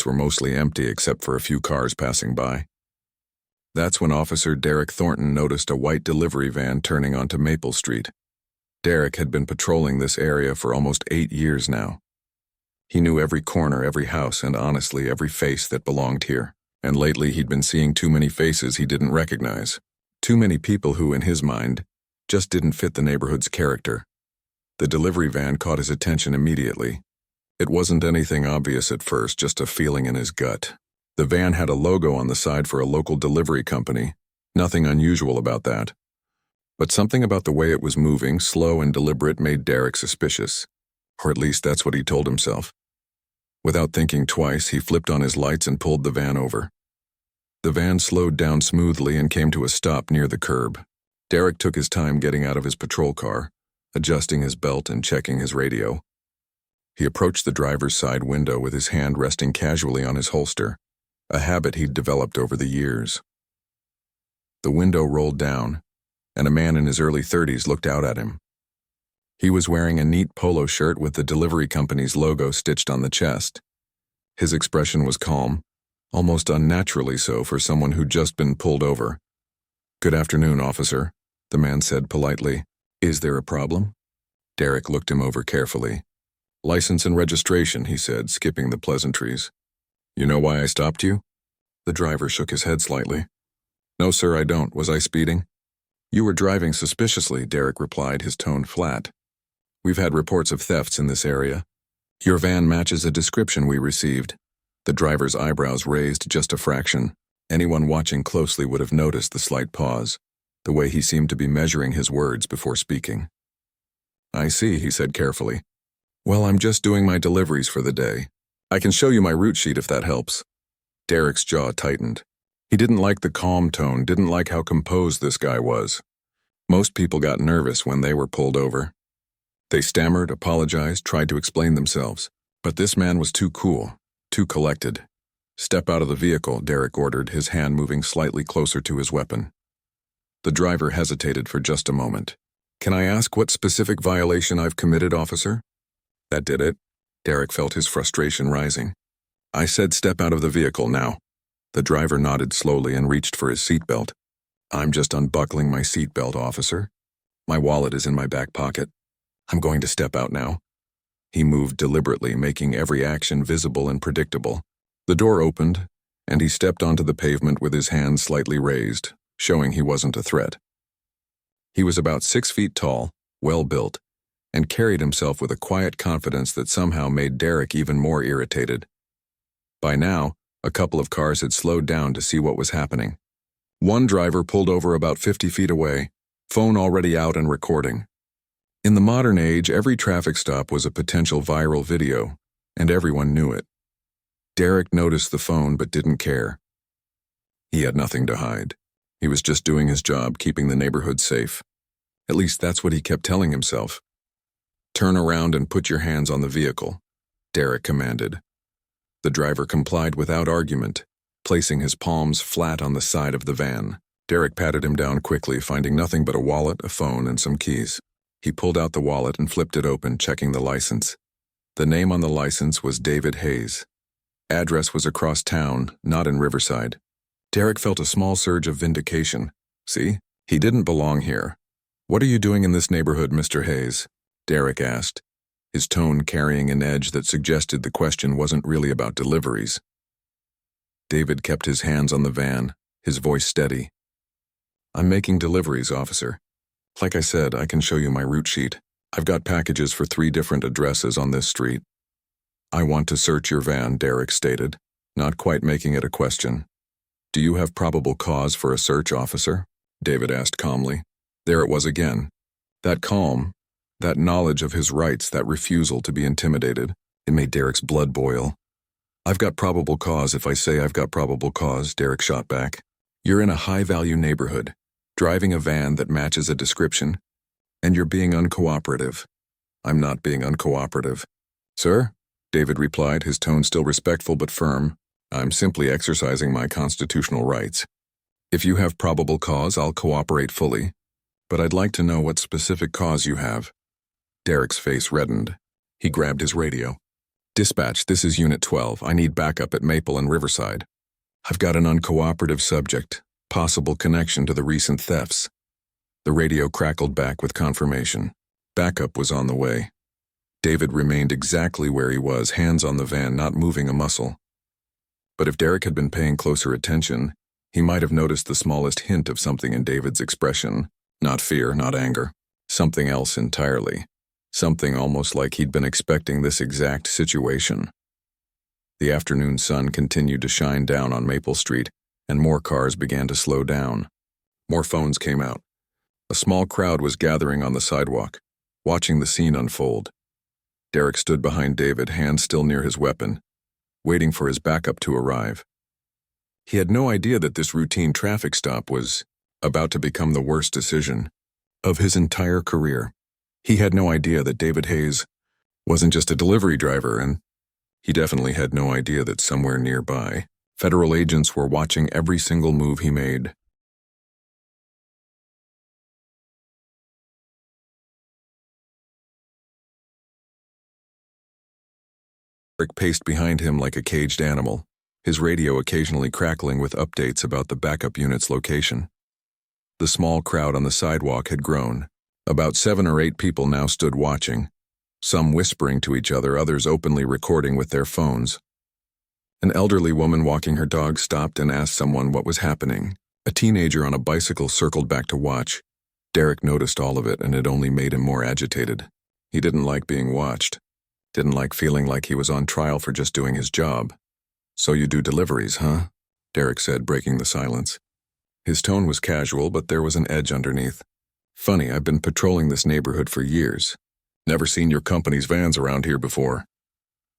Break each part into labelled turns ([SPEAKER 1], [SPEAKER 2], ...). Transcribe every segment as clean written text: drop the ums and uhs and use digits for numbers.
[SPEAKER 1] lots were mostly empty except for a few cars passing by. That's when Officer Derek Thornton noticed a white delivery van turning onto Maple Street. Derek had been patrolling this area for almost 8 years now. He knew every corner, every house, and honestly every face that belonged here. And lately he'd been seeing too many faces he didn't recognize. Too many people who, in his mind, just didn't fit the neighborhood's character. The delivery van caught his attention immediately. It wasn't anything obvious at first, just a feeling in his gut. The van had a logo on the side for a local delivery company. Nothing unusual about that. But something about the way it was moving, slow and deliberate, made Derek suspicious. Or at least that's what he told himself. Without thinking twice, he flipped on his lights and pulled the van over. The van slowed down smoothly and came to a stop near the curb. Derek took his time getting out of his patrol car, adjusting his belt and checking his radio. He approached the driver's side window with his hand resting casually on his holster, a habit he'd developed over the years. The window rolled down, and a man in his early 30s looked out at him. He was wearing a neat polo shirt with the delivery company's logo stitched on the chest. His expression was calm, almost unnaturally so for someone who'd just been pulled over. "Good afternoon, officer," the man said politely. "Is there a problem?" Derek looked him over carefully. "License and registration," he said, skipping the pleasantries. "You know why I stopped you?" The driver shook his head slightly. "No, sir, I don't. Was I speeding?" "You were driving suspiciously," Derek replied, his tone flat. "We've had reports of thefts in this area. Your van matches a description we received." The driver's eyebrows raised just a fraction. Anyone watching closely would have noticed the slight pause, the way he seemed to be measuring his words before speaking. "I see," he said carefully. "Well, I'm just doing my deliveries for the day. I can show you my route sheet if that helps." Derek's jaw tightened. He didn't like the calm tone, didn't like how composed this guy was. Most people got nervous when they were pulled over. They stammered, apologized, tried to explain themselves. But this man was too cool, too collected. "Step out of the vehicle," Derek ordered, his hand moving slightly closer to his weapon. The driver hesitated for just a moment. "Can I ask what specific violation I've committed, officer?" That did it. Derek felt his frustration rising. "I said step out of the vehicle now." The driver nodded slowly and reached for his seatbelt. "I'm just unbuckling my seatbelt, officer. My wallet is in my back pocket. I'm going to step out now." He moved deliberately, making every action visible and predictable. The door opened, and he stepped onto the pavement with his hands slightly raised, showing he wasn't a threat. He was about 6 feet tall, well-built, and carried himself with a quiet confidence that somehow made Derek even more irritated. By now, a couple of cars had slowed down to see what was happening. One driver pulled over about 50 feet away, phone already out and recording. In the modern age, every traffic stop was a potential viral video, and everyone knew it. Derek noticed the phone but didn't care. He had nothing to hide. He was just doing his job, keeping the neighborhood safe. At least that's what he kept telling himself. "Turn around and put your hands on the vehicle," Derek commanded. The driver complied without argument, placing his palms flat on the side of the van. Derek patted him down quickly, finding nothing but a wallet, a phone, and some keys. He pulled out the wallet and flipped it open, checking the license. The name on the license was David Hayes. Address was across town, not in Riverside. Derek felt a small surge of vindication. See? He didn't belong here. "What are you doing in this neighborhood, Mr. Hayes?" Derek asked, his tone carrying an edge that suggested the question wasn't really about deliveries. David kept his hands on the van, his voice steady. "I'm making deliveries, officer. Like I said, I can show you my route sheet. I've got packages for 3 different addresses on this street." "I want to search your van," Derek stated, not quite making it a question. "Do you have probable cause for a search, officer?" David asked calmly. There it was again. That calm, that knowledge of his rights, that refusal to be intimidated. It made Derek's blood boil. "I've got probable cause if I say I've got probable cause," Derek shot back. "You're in a high-value neighborhood, driving a van that matches a description, and you're being uncooperative." "I'm not being uncooperative." "Sir?" David replied, his tone still respectful but firm. "I'm simply exercising my constitutional rights. If you have probable cause, I'll cooperate fully, but I'd like to know what specific cause you have." Derek's face reddened. He grabbed his radio. Dispatch, this is Unit 12. I need backup at Maple and Riverside. I've got an uncooperative subject, possible connection to the recent thefts. The radio crackled back with confirmation. Backup was on the way. David remained exactly where he was, hands on the van, not moving a muscle. But if Derek had been paying closer attention, he might have noticed the smallest hint of something in David's expression. Not fear, not anger. Something else entirely. Something almost like he'd been expecting this exact situation. The afternoon sun continued to shine down on Maple Street, and more cars began to slow down. More phones came out. A small crowd was gathering on the sidewalk, watching the scene unfold. Derek stood behind David, hands still near his weapon, waiting for his backup to arrive. He had no idea that this routine traffic stop was about to become the worst decision of his entire career. He had no idea that David Hayes wasn't just a delivery driver, and he definitely had no idea that somewhere nearby, federal agents were watching every single move he made. Derek paced behind him like a caged animal, his radio occasionally crackling with updates about the backup unit's location. The small crowd on the sidewalk had grown. About 7 or 8 people now stood watching, some whispering to each other, others openly recording with their phones. An elderly woman walking her dog stopped and asked someone what was happening. A teenager on a bicycle circled back to watch. Derek noticed all of it, and it only made him more agitated. He didn't like being watched. Didn't like feeling like he was on trial for just doing his job. "So you do deliveries, huh?" Derek said, breaking the silence. His tone was casual, but there was an edge underneath. "Funny, I've been patrolling this neighborhood for years. Never seen your company's vans around here before."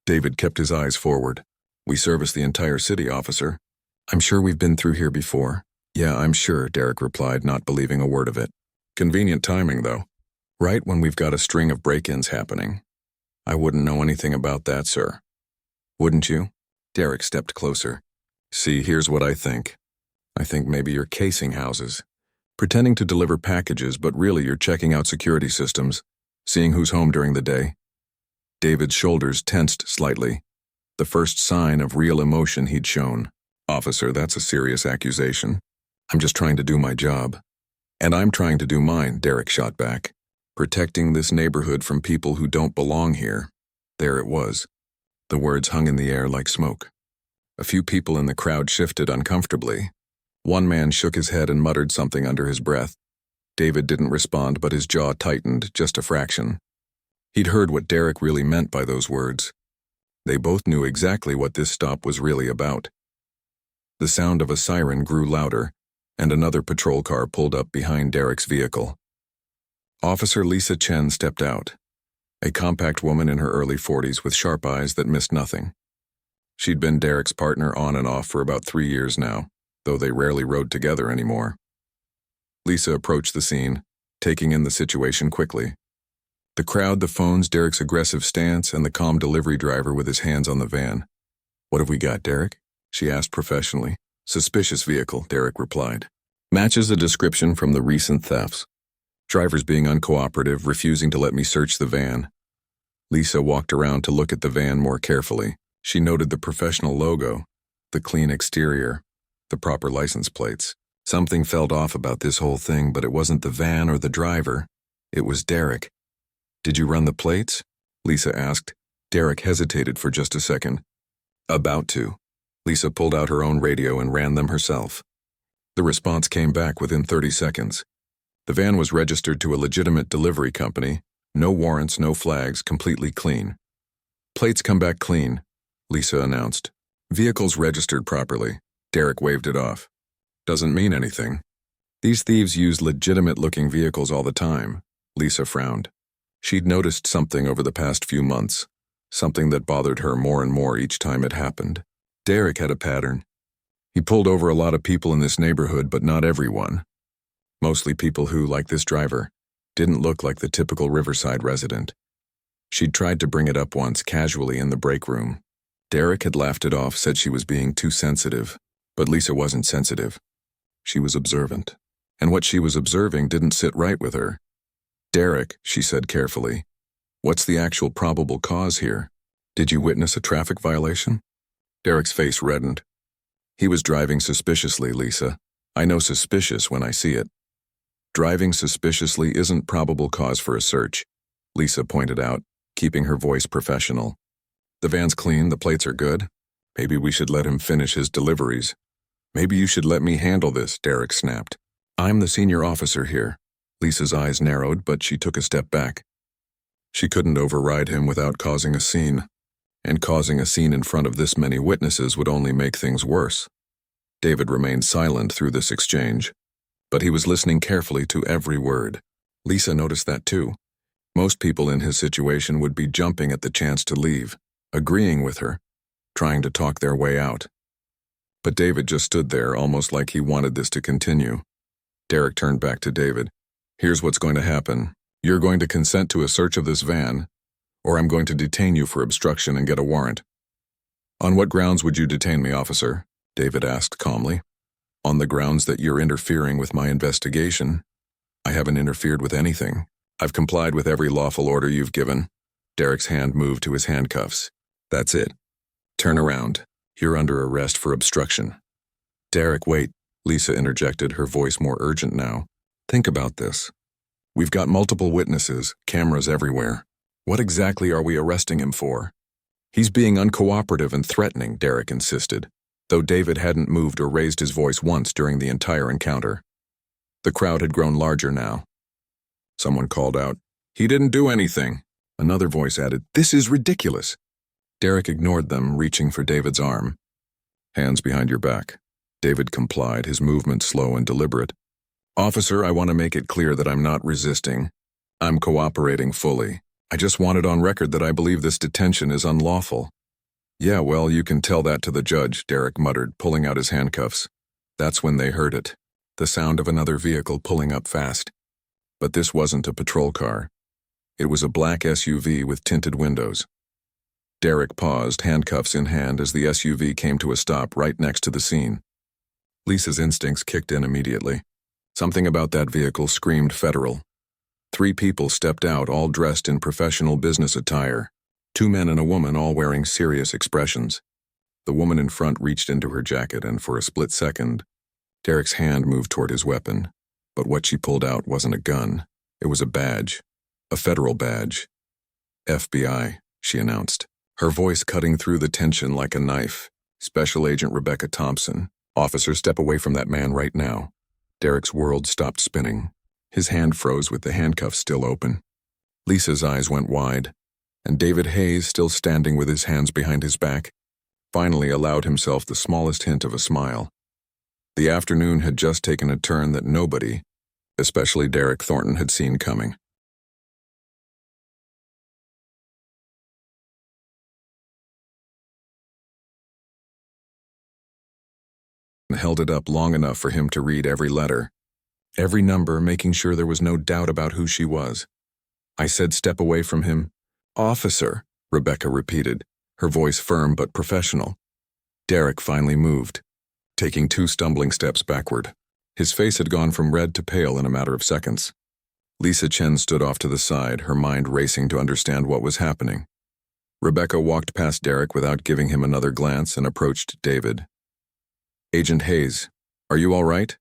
[SPEAKER 1] David kept his eyes forward. "We service the entire city, officer." "I'm sure we've been through here before." "Yeah, I'm sure," Derek replied, not believing a word of it. "Convenient timing, though. Right when we've got a string of break-ins happening." "I wouldn't know anything about that, sir." "Wouldn't you?" Derek stepped closer. "See, here's what I think. I think maybe you're casing houses. Pretending to deliver packages, but really you're checking out security systems, seeing who's home during the day." David's shoulders tensed slightly, the first sign of real emotion he'd shown. "Officer, that's a serious accusation. I'm just trying to do my job." "And I'm trying to do mine," Derek shot back. "Protecting this neighborhood from people who don't belong here." There it was. The words hung in the air like smoke. A few people in the crowd shifted uncomfortably. One man shook his head and muttered something under his breath. David didn't respond, but his jaw tightened just a fraction. He'd heard what Derek really meant by those words. They both knew exactly what this stop was really about. The sound of a siren grew louder, and another patrol car pulled up behind Derek's vehicle. Officer Lisa Chen stepped out, a compact woman in her early 40s with sharp eyes that missed nothing. She'd been Derek's partner on and off for about 3 years now, though they rarely rode together anymore. Lisa approached the scene, taking in the situation quickly. The crowd, the phones, Derek's aggressive stance, and the calm delivery driver with his hands on the van. "What have we got, Derek?" she asked professionally. "Suspicious vehicle," Derek replied. "Matches a description from the recent thefts. Drivers being uncooperative, refusing to let me search the van." Lisa walked around to look at the van more carefully. She noted the professional logo, the clean exterior, the proper license plates. Something felt off about this whole thing, but it wasn't the van or the driver. It was Derek. "Did you run the plates?" Lisa asked. Derek hesitated for just a second. "About to." Lisa pulled out her own radio and ran them herself. The response came back within 30 seconds. The van was registered to a legitimate delivery company. No warrants, no flags, completely clean. "Plates come back clean," Lisa announced. "Vehicles registered properly." Derek waved it off. "Doesn't mean anything. These thieves use legitimate-looking vehicles all the time." Lisa frowned. She'd noticed something over the past few months, something that bothered her more and more each time it happened. Derek had a pattern. He pulled over a lot of people in this neighborhood, but not everyone. Mostly people who, like this driver, didn't look like the typical Riverside resident. She'd tried to bring it up once, casually in the break room. Derek had laughed it off, said she was being too sensitive. But Lisa wasn't sensitive. She was observant. And what she was observing didn't sit right with her. "Derek," she said carefully, "what's the actual probable cause here?" Did you witness a traffic violation? Derek's face reddened. He was driving suspiciously, Lisa. I know suspicious when I see it. Driving suspiciously isn't probable cause for a search, Lisa pointed out, keeping her voice professional. The van's clean, the plates are good. Maybe we should let him finish his deliveries. Maybe you should let me handle this, Derek snapped. I'm the senior officer here. Lisa's eyes narrowed, but she took a step back. She couldn't override him without causing a scene, and causing a scene in front of this many witnesses would only make things worse. David remained silent through this exchange, but he was listening carefully to every word. Lisa noticed that too. Most people in his situation would be jumping at the chance to leave, agreeing with her, trying to talk their way out. But David just stood there, almost like he wanted this to continue. Derek turned back to David. Here's what's going to happen. You're going to consent to a search of this van, or I'm going to detain you for obstruction and get a warrant. On what grounds would you detain me, officer? David asked calmly. On the grounds that you're interfering with my investigation. I haven't interfered with anything. I've complied with every lawful order you've given. Derek's hand moved to his handcuffs. That's it. Turn around. You're under arrest for obstruction. Derek, wait, Lisa interjected, her voice more urgent now. Think about this. We've got multiple witnesses, cameras everywhere. What exactly are we arresting him for? He's being uncooperative and threatening, Derek insisted, though David hadn't moved or raised his voice once during the entire encounter. The crowd had grown larger now. Someone called out, "He didn't do anything." Another voice added, "This is ridiculous." Derek ignored them, reaching for David's arm. Hands behind your back. David complied, his movement slow and deliberate. Officer, I want to make it clear that I'm not resisting. I'm cooperating fully. I just want it on record that I believe this detention is unlawful. Yeah, well, you can tell that to the judge, Derek muttered, pulling out his handcuffs. That's when they heard it. The sound of another vehicle pulling up fast. But this wasn't a patrol car. It was a black SUV with tinted windows. Derek paused, handcuffs in hand, as the SUV came to a stop right next to the scene. Lisa's instincts kicked in immediately. Something about that vehicle screamed federal. 3 people stepped out, all dressed in professional business attire. 2 men and a woman, all wearing serious expressions. The woman in front reached into her jacket, and for a split second, Derek's hand moved toward his weapon. But what she pulled out wasn't a gun. It was a badge. A federal badge. FBI, she announced, her voice cutting through the tension like a knife. Special Agent Rebecca Thompson. Officer, step away from that man right now. Derek's world stopped spinning. His hand froze with the handcuffs still open. Lisa's eyes went wide, and David Hayes, still standing with his hands behind his back, finally allowed himself the smallest hint of a smile. The afternoon had just taken a turn that nobody, especially Derek Thornton, had seen coming. And held it up long enough for him to read every letter, every number, making sure there was no doubt about who she was. I said step away from him. Officer, Rebecca repeated, her voice firm but professional. Derek finally moved, taking 2 stumbling steps backward. His face had gone from red to pale in a matter of seconds. Lisa Chen stood off to the side, her mind racing to understand what was happening. Rebecca walked past Derek without giving him another glance and approached David. Agent Hayes, are you all right?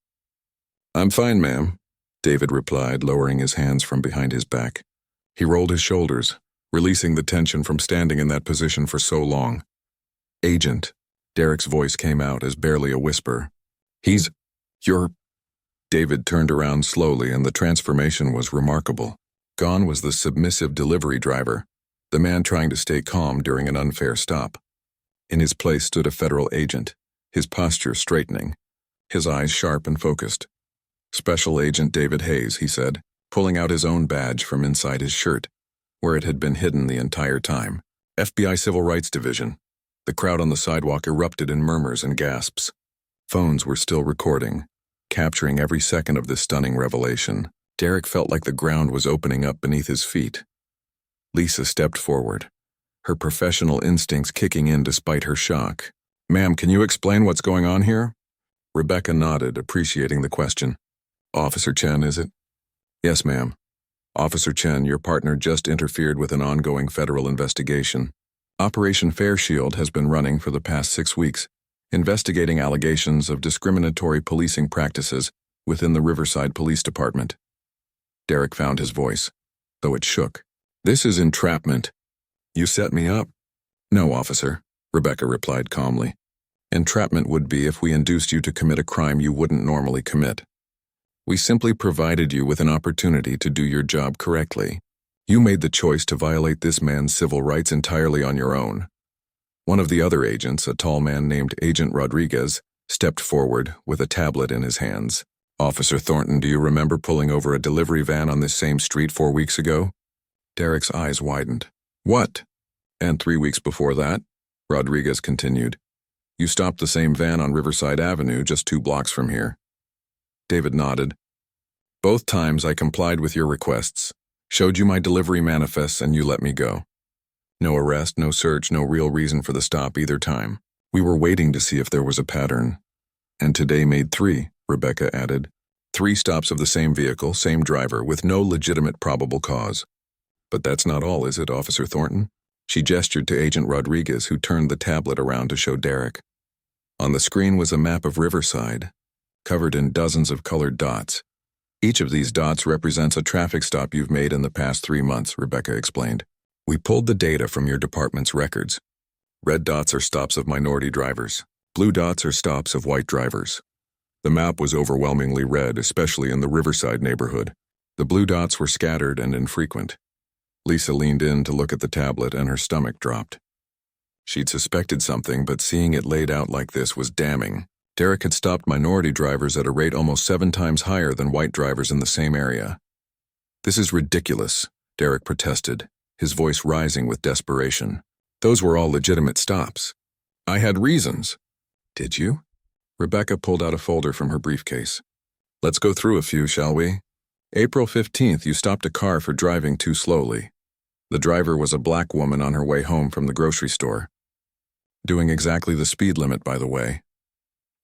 [SPEAKER 1] I'm fine, ma'am, David replied, lowering his hands from behind his back. He rolled his shoulders, releasing the tension from standing in that position for so long. Agent, Derek's voice came out as barely a whisper. You're... David turned around slowly, and the transformation was remarkable. Gone was the submissive delivery driver, the man trying to stay calm during an unfair stop. In his place stood a federal agent, his posture straightening, his eyes sharp and focused. Special Agent David Hayes, he said, pulling out his own badge from inside his shirt, where it had been hidden the entire time. FBI Civil Rights Division. The crowd on the sidewalk erupted in murmurs and gasps. Phones were still recording, capturing every second of this stunning revelation. Derek felt like the ground was opening up beneath his feet. Lisa stepped forward, her professional instincts kicking in despite her shock. Ma'am, can you explain what's going on here? Rebecca nodded, appreciating the question. Officer Chen, is it? Yes, ma'am. Officer Chen, your partner just interfered with an ongoing federal investigation. Operation Fair Shield has been running for the past 6 weeks, investigating allegations of discriminatory policing practices within the Riverside Police Department. Derek found his voice, though it shook. This is entrapment. You set me up? No, officer, Rebecca replied calmly. Entrapment would be if we induced you to commit a crime you wouldn't normally commit. We simply provided you with an opportunity to do your job correctly. You made the choice to violate this man's civil rights entirely on your own. One of the other agents, a tall man named Agent Rodriguez, stepped forward with a tablet in his hands. Officer Thornton, do you remember pulling over a delivery van on this same street 4 weeks ago? Derek's eyes widened. What? And 3 weeks before that? Rodriguez continued. You stopped the same van on Riverside Avenue just 2 blocks from here. David nodded. Both times I complied with your requests, showed you my delivery manifests, and you let me go. No arrest, no search, no real reason for the stop either time. We were waiting to see if there was a pattern. And today made 3, Rebecca added. 3 stops of the same vehicle, same driver, with no legitimate probable cause. But that's not all, is it, Officer Thornton? She gestured to Agent Rodriguez, who turned the tablet around to show Derek. On the screen was a map of Riverside, covered in dozens of colored dots. Each of these dots represents a traffic stop you've made in the past 3 months, Rebecca explained. We pulled the data from your department's records. Red dots are stops of minority drivers. Blue dots are stops of white drivers. The map was overwhelmingly red, especially in the Riverside neighborhood. The blue dots were scattered and infrequent. Lisa leaned in to look at the tablet and her stomach dropped. She'd suspected something, but seeing it laid out like this was damning. Derek had stopped minority drivers at a rate almost 7 times higher than white drivers in the same area. This is ridiculous, Derek protested, his voice rising with desperation. Those were all legitimate stops. I had reasons. Did you? Rebecca pulled out a folder from her briefcase. Let's go through a few, shall we? April 15th, you stopped a car for driving too slowly. The driver was a black woman on her way home from the grocery store. Doing exactly the speed limit, by the way.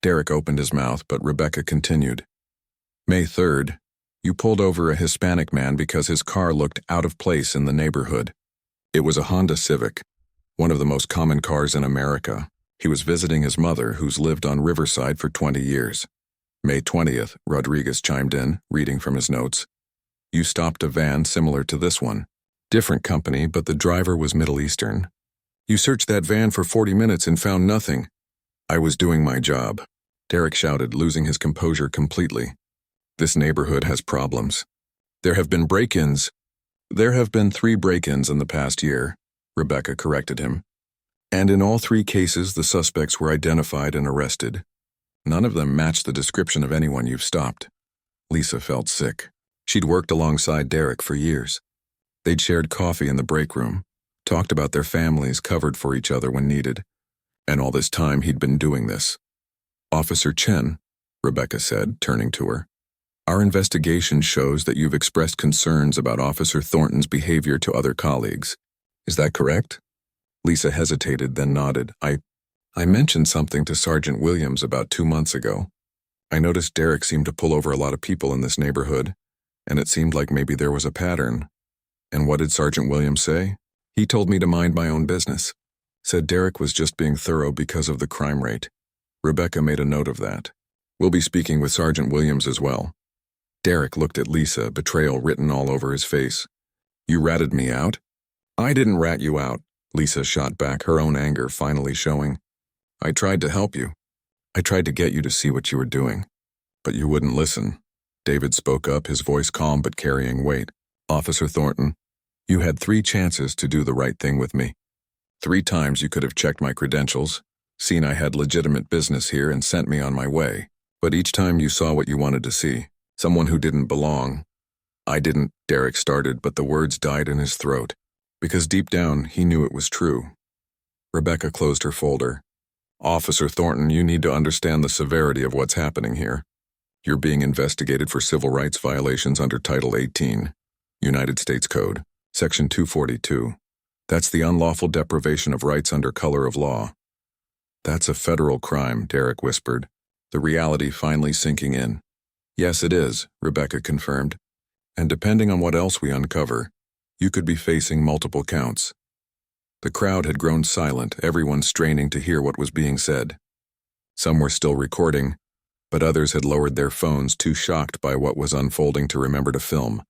[SPEAKER 1] Derek opened his mouth, but Rebecca continued. May 3rd, you pulled over a Hispanic man because his car looked out of place in the neighborhood. It was a Honda Civic, one of the most common cars in America. He was visiting his mother, who's lived on Riverside for 20 years. May 20th, Rodriguez chimed in, reading from his notes. You stopped a van similar to this one. Different company, but the driver was Middle Eastern. You searched that van for 40 minutes and found nothing. I was doing my job, Derek shouted, losing his composure completely. This neighborhood has problems. There have been break-ins. There have been 3 break-ins in the past year, Rebecca corrected him. And in all 3 cases, the suspects were identified and arrested. None of them matched the description of anyone you've stopped. Lisa felt sick. She'd worked alongside Derek for years. They'd shared coffee in the break room, talked about their families, covered for each other when needed. And all this time he'd been doing this. Officer Chen, Rebecca said, turning to her. Our investigation shows that you've expressed concerns about Officer Thornton's behavior to other colleagues. Is that correct? Lisa hesitated, then nodded. I mentioned something to Sergeant Williams about 2 months ago. I noticed Derek seemed to pull over a lot of people in this neighborhood, and it seemed like maybe there was a pattern. And what did Sergeant Williams say? He told me to mind my own business. Said Derek was just being thorough because of the crime rate. Rebecca made a note of that. We'll be speaking with Sergeant Williams as well. Derek looked at Lisa, betrayal written all over his face. You ratted me out? I didn't rat you out, Lisa shot back, her own anger finally showing. I tried to help you. I tried to get you to see what you were doing. But you wouldn't listen. David spoke up, his voice calm but carrying weight. Officer Thornton, you had 3 chances to do the right thing with me. 3 times you could have checked my credentials, seen I had legitimate business here, and sent me on my way. But each time you saw what you wanted to see, someone who didn't belong. I didn't, Derek started, but the words died in his throat, because deep down he knew it was true. Rebecca closed her folder. Officer Thornton, you need to understand the severity of what's happening here. You're being investigated for civil rights violations under Title 18, United States Code, Section 242. That's the unlawful deprivation of rights under color of law. That's a federal crime, Derek whispered, the reality finally sinking in. Yes, it is, Rebecca confirmed. And depending on what else we uncover, you could be facing multiple counts. The crowd had grown silent, everyone straining to hear what was being said. Some were still recording, but others had lowered their phones, too shocked by what was unfolding to remember to film.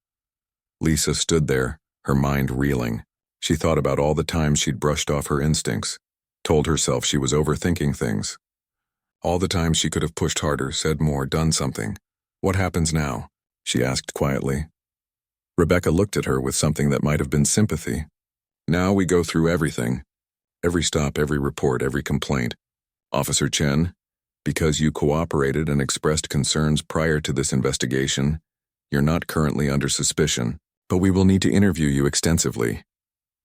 [SPEAKER 1] Lisa stood there, her mind reeling. She thought about all the times she'd brushed off her instincts, told herself she was overthinking things. All the times she could have pushed harder, said more, done something. What happens now? She asked quietly. Rebecca looked at her with something that might have been sympathy. Now we go through everything. Every stop, every report, every complaint. Officer Chen, because you cooperated and expressed concerns prior to this investigation, you're not currently under suspicion, but we will need to interview you extensively.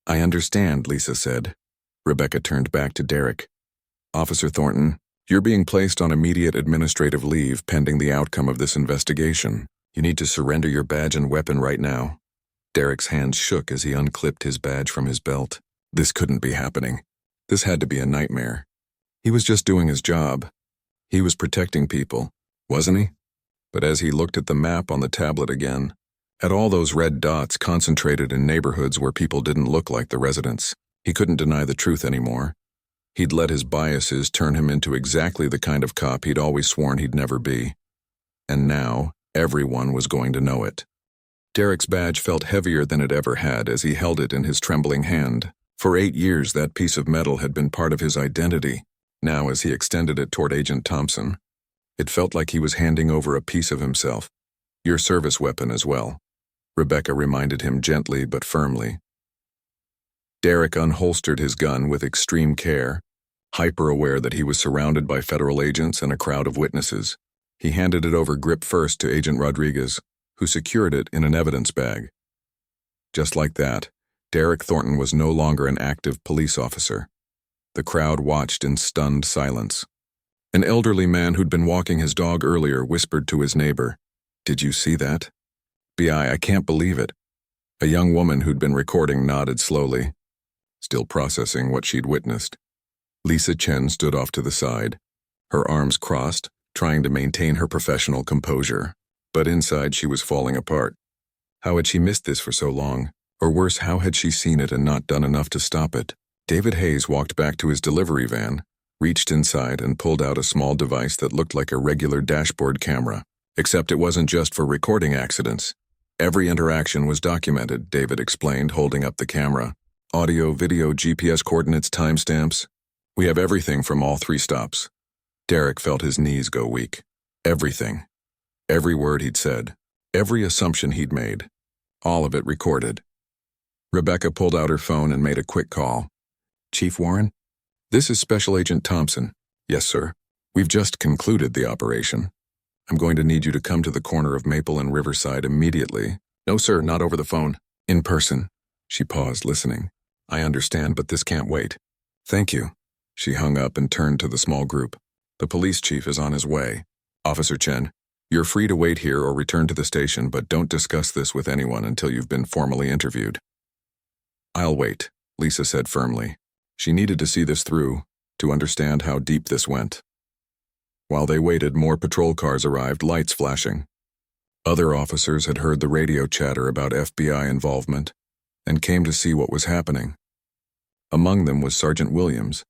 [SPEAKER 1] I understand, Lisa said. Rebecca turned back to Derek. Officer Thornton, you're being placed on immediate administrative leave pending the outcome of this investigation. You need to surrender your badge and weapon right now. Derek's hands shook as he unclipped his badge from his belt. This couldn't be happening. This had to be a nightmare. He was just doing his job. He was protecting people, wasn't he? But as he looked at the map on the tablet again, at all those red dots concentrated in neighborhoods where people didn't look like the residents, he couldn't deny the truth anymore. He'd let his biases turn him into exactly the kind of cop he'd always sworn he'd never be. And now, everyone was going to know it. Derek's badge felt heavier than it ever had as he held it in his trembling hand. For 8 years, that piece of metal had been part of his identity. Now, as he extended it toward Agent Thompson, it felt like he was handing over a piece of himself. Your service weapon as well, Rebecca reminded him gently but firmly. Derek unholstered his gun with extreme care, hyper-aware that he was surrounded by federal agents and a crowd of witnesses. He handed it over grip first to Agent Rodriguez, who secured it in an evidence bag. Just like that, Derek Thornton was no longer an active police officer. The crowd watched in stunned silence. An elderly man who'd been walking his dog earlier whispered to his neighbor, "Did you see that?" I can't believe it." A young woman who'd been recording nodded slowly, still processing what she'd witnessed. Lisa Chen stood off to the side, her arms crossed, trying to maintain her professional composure. But inside she was falling apart. How had she missed this for so long? Or worse, how had she seen it and not done enough to stop it? David Hayes walked back to his delivery van, reached inside and pulled out a small device that looked like a regular dashboard camera. Except it wasn't just for recording accidents. Every interaction was documented, David explained, holding up the camera. Audio, video, GPS coordinates, timestamps. We have everything from all 3 stops. Derek felt his knees go weak. Everything. Every word he'd said. Every assumption he'd made. All of it recorded. Rebecca pulled out her phone and made a quick call. "Chief Warren? This is Special Agent Thompson." "Yes, sir. We've just concluded the operation. I'm going to need you to come to the corner of Maple and Riverside immediately." "No, sir, not over the phone. In person." She paused, listening. "I understand, but this can't wait." "Thank you." She hung up and turned to the small group. "The police chief is on his way. Officer Chen, you're free to wait here or return to the station, but don't discuss this with anyone until you've been formally interviewed." "I'll wait," Lisa said firmly. She needed to see this through, to understand how deep this went. While they waited, more patrol cars arrived, lights flashing. Other officers had heard the radio chatter about FBI involvement and came to see what was happening. Among them was Sergeant Williams,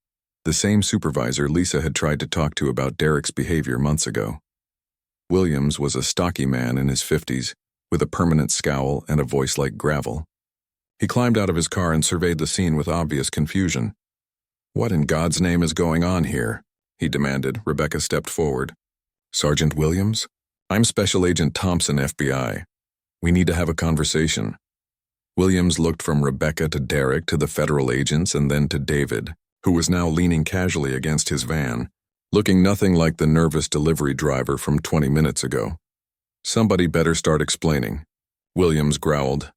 [SPEAKER 1] the same supervisor Lisa had tried to talk to about Derek's behavior months ago. Williams was a stocky man in his 50s, with a permanent scowl and a voice like gravel. He climbed out of his car and surveyed the scene with obvious confusion. "What in God's name is going on here?" he demanded. Rebecca stepped forward. "Sergeant Williams? I'm Special Agent Thompson, FBI. We need to have a conversation." Williams looked from Rebecca to Derek to the federal agents and then to David, who was now leaning casually against his van, looking nothing like the nervous delivery driver from 20 minutes ago. "Somebody better start explaining." Williams growled.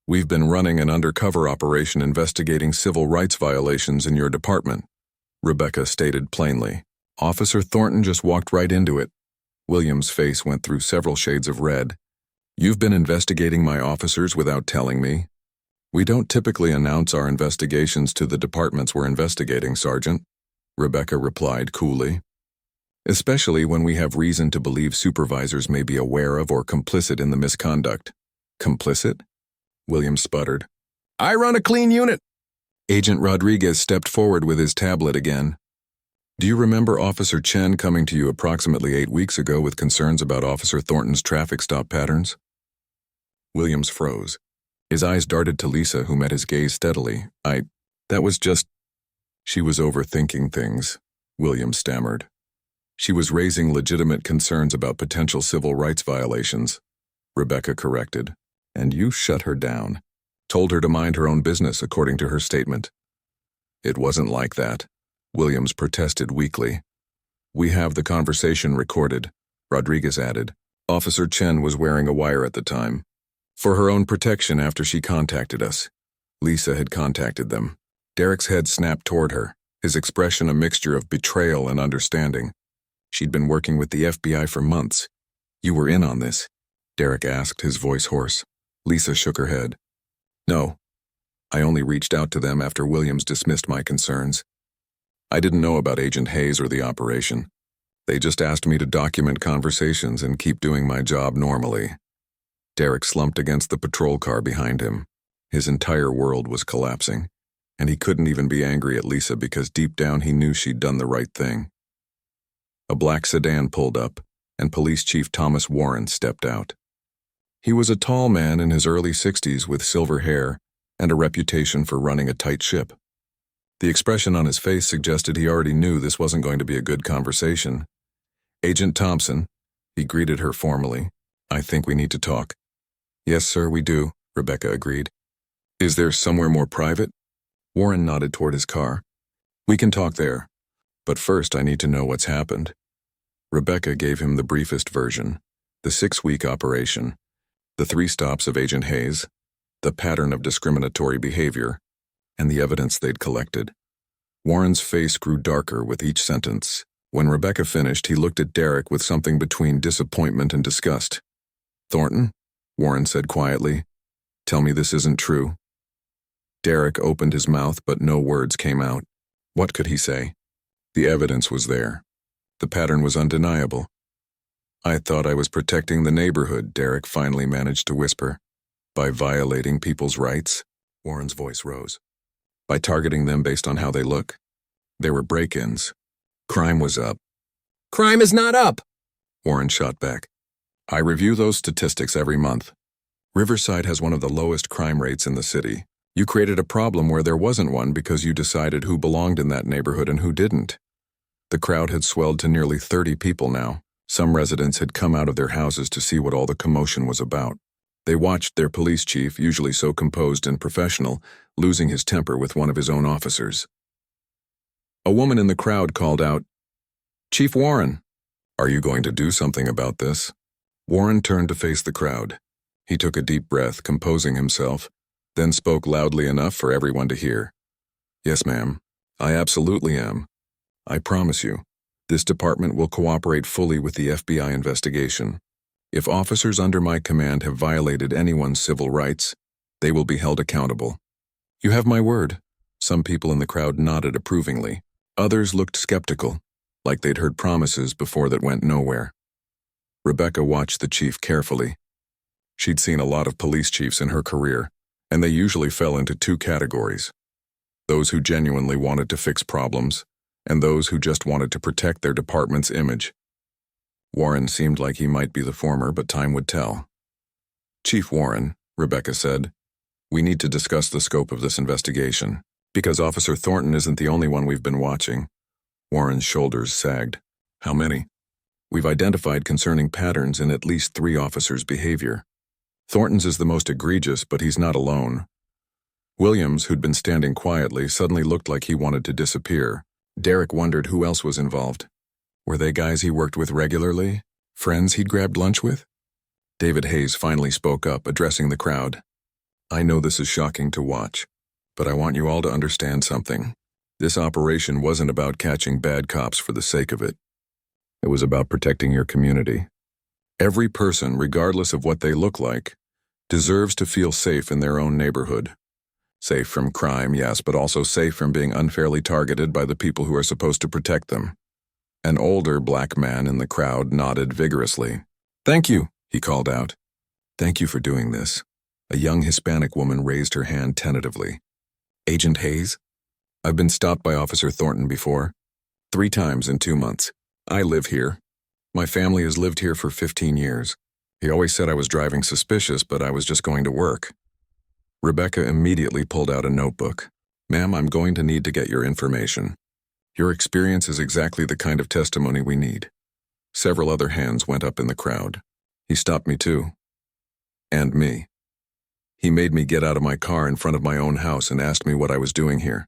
[SPEAKER 1] "We've been running an undercover operation investigating civil rights violations in your department," Rebecca stated plainly. "Officer Thornton just walked right into it." Williams' face went through several shades of red. "You've been investigating my officers without telling me?" "We don't typically announce our investigations to the departments we're investigating, Sergeant," Rebecca replied coolly. "Especially when we have reason to believe supervisors may be aware of or complicit in the misconduct." "Complicit?" Williams sputtered. "I run a clean unit." Agent Rodriguez stepped forward with his tablet again. Do you remember Officer Chen coming to you approximately 8 weeks ago with concerns about Officer Thornton's traffic stop patterns? Williams froze. His eyes darted to Lisa, who met his gaze steadily. That was just... She was overthinking things, Williams stammered. She was raising legitimate concerns about potential civil rights violations, Rebecca corrected. And you shut her down. Told her to mind her own business, according to her statement. It wasn't like that, Williams protested weakly. We have the conversation recorded, Rodriguez added. Officer Chen was wearing a wire at the time. For her own protection after she contacted us. Lisa had contacted them. Derek's head snapped toward her, his expression a mixture of betrayal and understanding. She'd been working with the FBI for months. You were in on this? Derek asked, his voice hoarse. Lisa shook her head. No. I only reached out to them after Williams dismissed my concerns. I didn't know about Agent Hayes or the operation. They just asked me to document conversations and keep doing my job normally. Derek slumped against the patrol car behind him. His entire world was collapsing, and he couldn't even be angry at Lisa because deep down he knew she'd done the right thing. A black sedan pulled up, and Police Chief Thomas Warren stepped out. He was a tall man in his early 60s with silver hair and a reputation for running a tight ship. The expression on his face suggested he already knew this wasn't going to be a good conversation. Agent Thompson, he greeted her formally. I think we need to talk. Yes, sir, we do, Rebecca agreed. Is there somewhere more private? Warren nodded toward his car. We can talk there. But first I need to know what's happened. Rebecca gave him the briefest version. The 6-week operation. The 3 stops of Agent Hayes. The pattern of discriminatory behavior. And the evidence they'd collected. Warren's face grew darker with each sentence. When Rebecca finished, he looked at Derek with something between disappointment and disgust. Thornton? Warren said quietly. Tell me this isn't true. Derek opened his mouth, but no words came out. What could he say? The evidence was there. The pattern was undeniable. I thought I was protecting the neighborhood, Derek finally managed to whisper. By violating people's rights? Warren's voice rose. By targeting them based on how they look? There were break-ins. Crime was up. Crime is not up, Warren shot back. I review those statistics every month. Riverside has one of the lowest crime rates in the city. You created a problem where there wasn't one because you decided who belonged in that neighborhood and who didn't. The crowd had swelled to nearly 30 people now. Some residents had come out of their houses to see what all the commotion was about. They watched their police chief, usually so composed and professional, losing his temper with one of his own officers. A woman in the crowd called out, Chief Warren, are you going to do something about this? Warren turned to face the crowd. He took a deep breath, composing himself, then spoke loudly enough for everyone to hear. Yes, ma'am. I absolutely am. I promise you, this department will cooperate fully with the FBI investigation. If officers under my command have violated anyone's civil rights, they will be held accountable. You have my word. Some people in the crowd nodded approvingly. Others looked skeptical, like they'd heard promises before that went nowhere. Rebecca watched the chief carefully. She'd seen a lot of police chiefs in her career, and they usually fell into 2 categories. Those who genuinely wanted to fix problems, and those who just wanted to protect their department's image. Warren seemed like he might be the former, but time would tell. Chief Warren, Rebecca said, we need to discuss the scope of this investigation, because Officer Thornton isn't the only one we've been watching. Warren's shoulders sagged. How many? We've identified concerning patterns in at least 3 officers' behavior. Thornton's is the most egregious, but he's not alone. Williams, who'd been standing quietly, suddenly looked like he wanted to disappear. Derek wondered who else was involved. Were they guys he worked with regularly? Friends he'd grabbed lunch with? David Hayes finally spoke up, addressing the crowd. I know this is shocking to watch, but I want you all to understand something. This operation wasn't about catching bad cops for the sake of it. It was about protecting your community. Every person, regardless of what they look like, deserves to feel safe in their own neighborhood. Safe from crime, yes, but also safe from being unfairly targeted by the people who are supposed to protect them. An older black man in the crowd nodded vigorously. Thank you, he called out. Thank you for doing this. A young Hispanic woman raised her hand tentatively. Agent Hayes? I've been stopped by Officer Thornton before. 3 times in 2 months. I live here. My family has lived here for 15 years. He always said I was driving suspicious, but I was just going to work. Rebecca immediately pulled out a notebook. Ma'am, I'm going to need to get your information. Your experience is exactly the kind of testimony we need. Several other hands went up in the crowd. He stopped me too. And me. He made me get out of my car in front of my own house and asked me what I was doing here.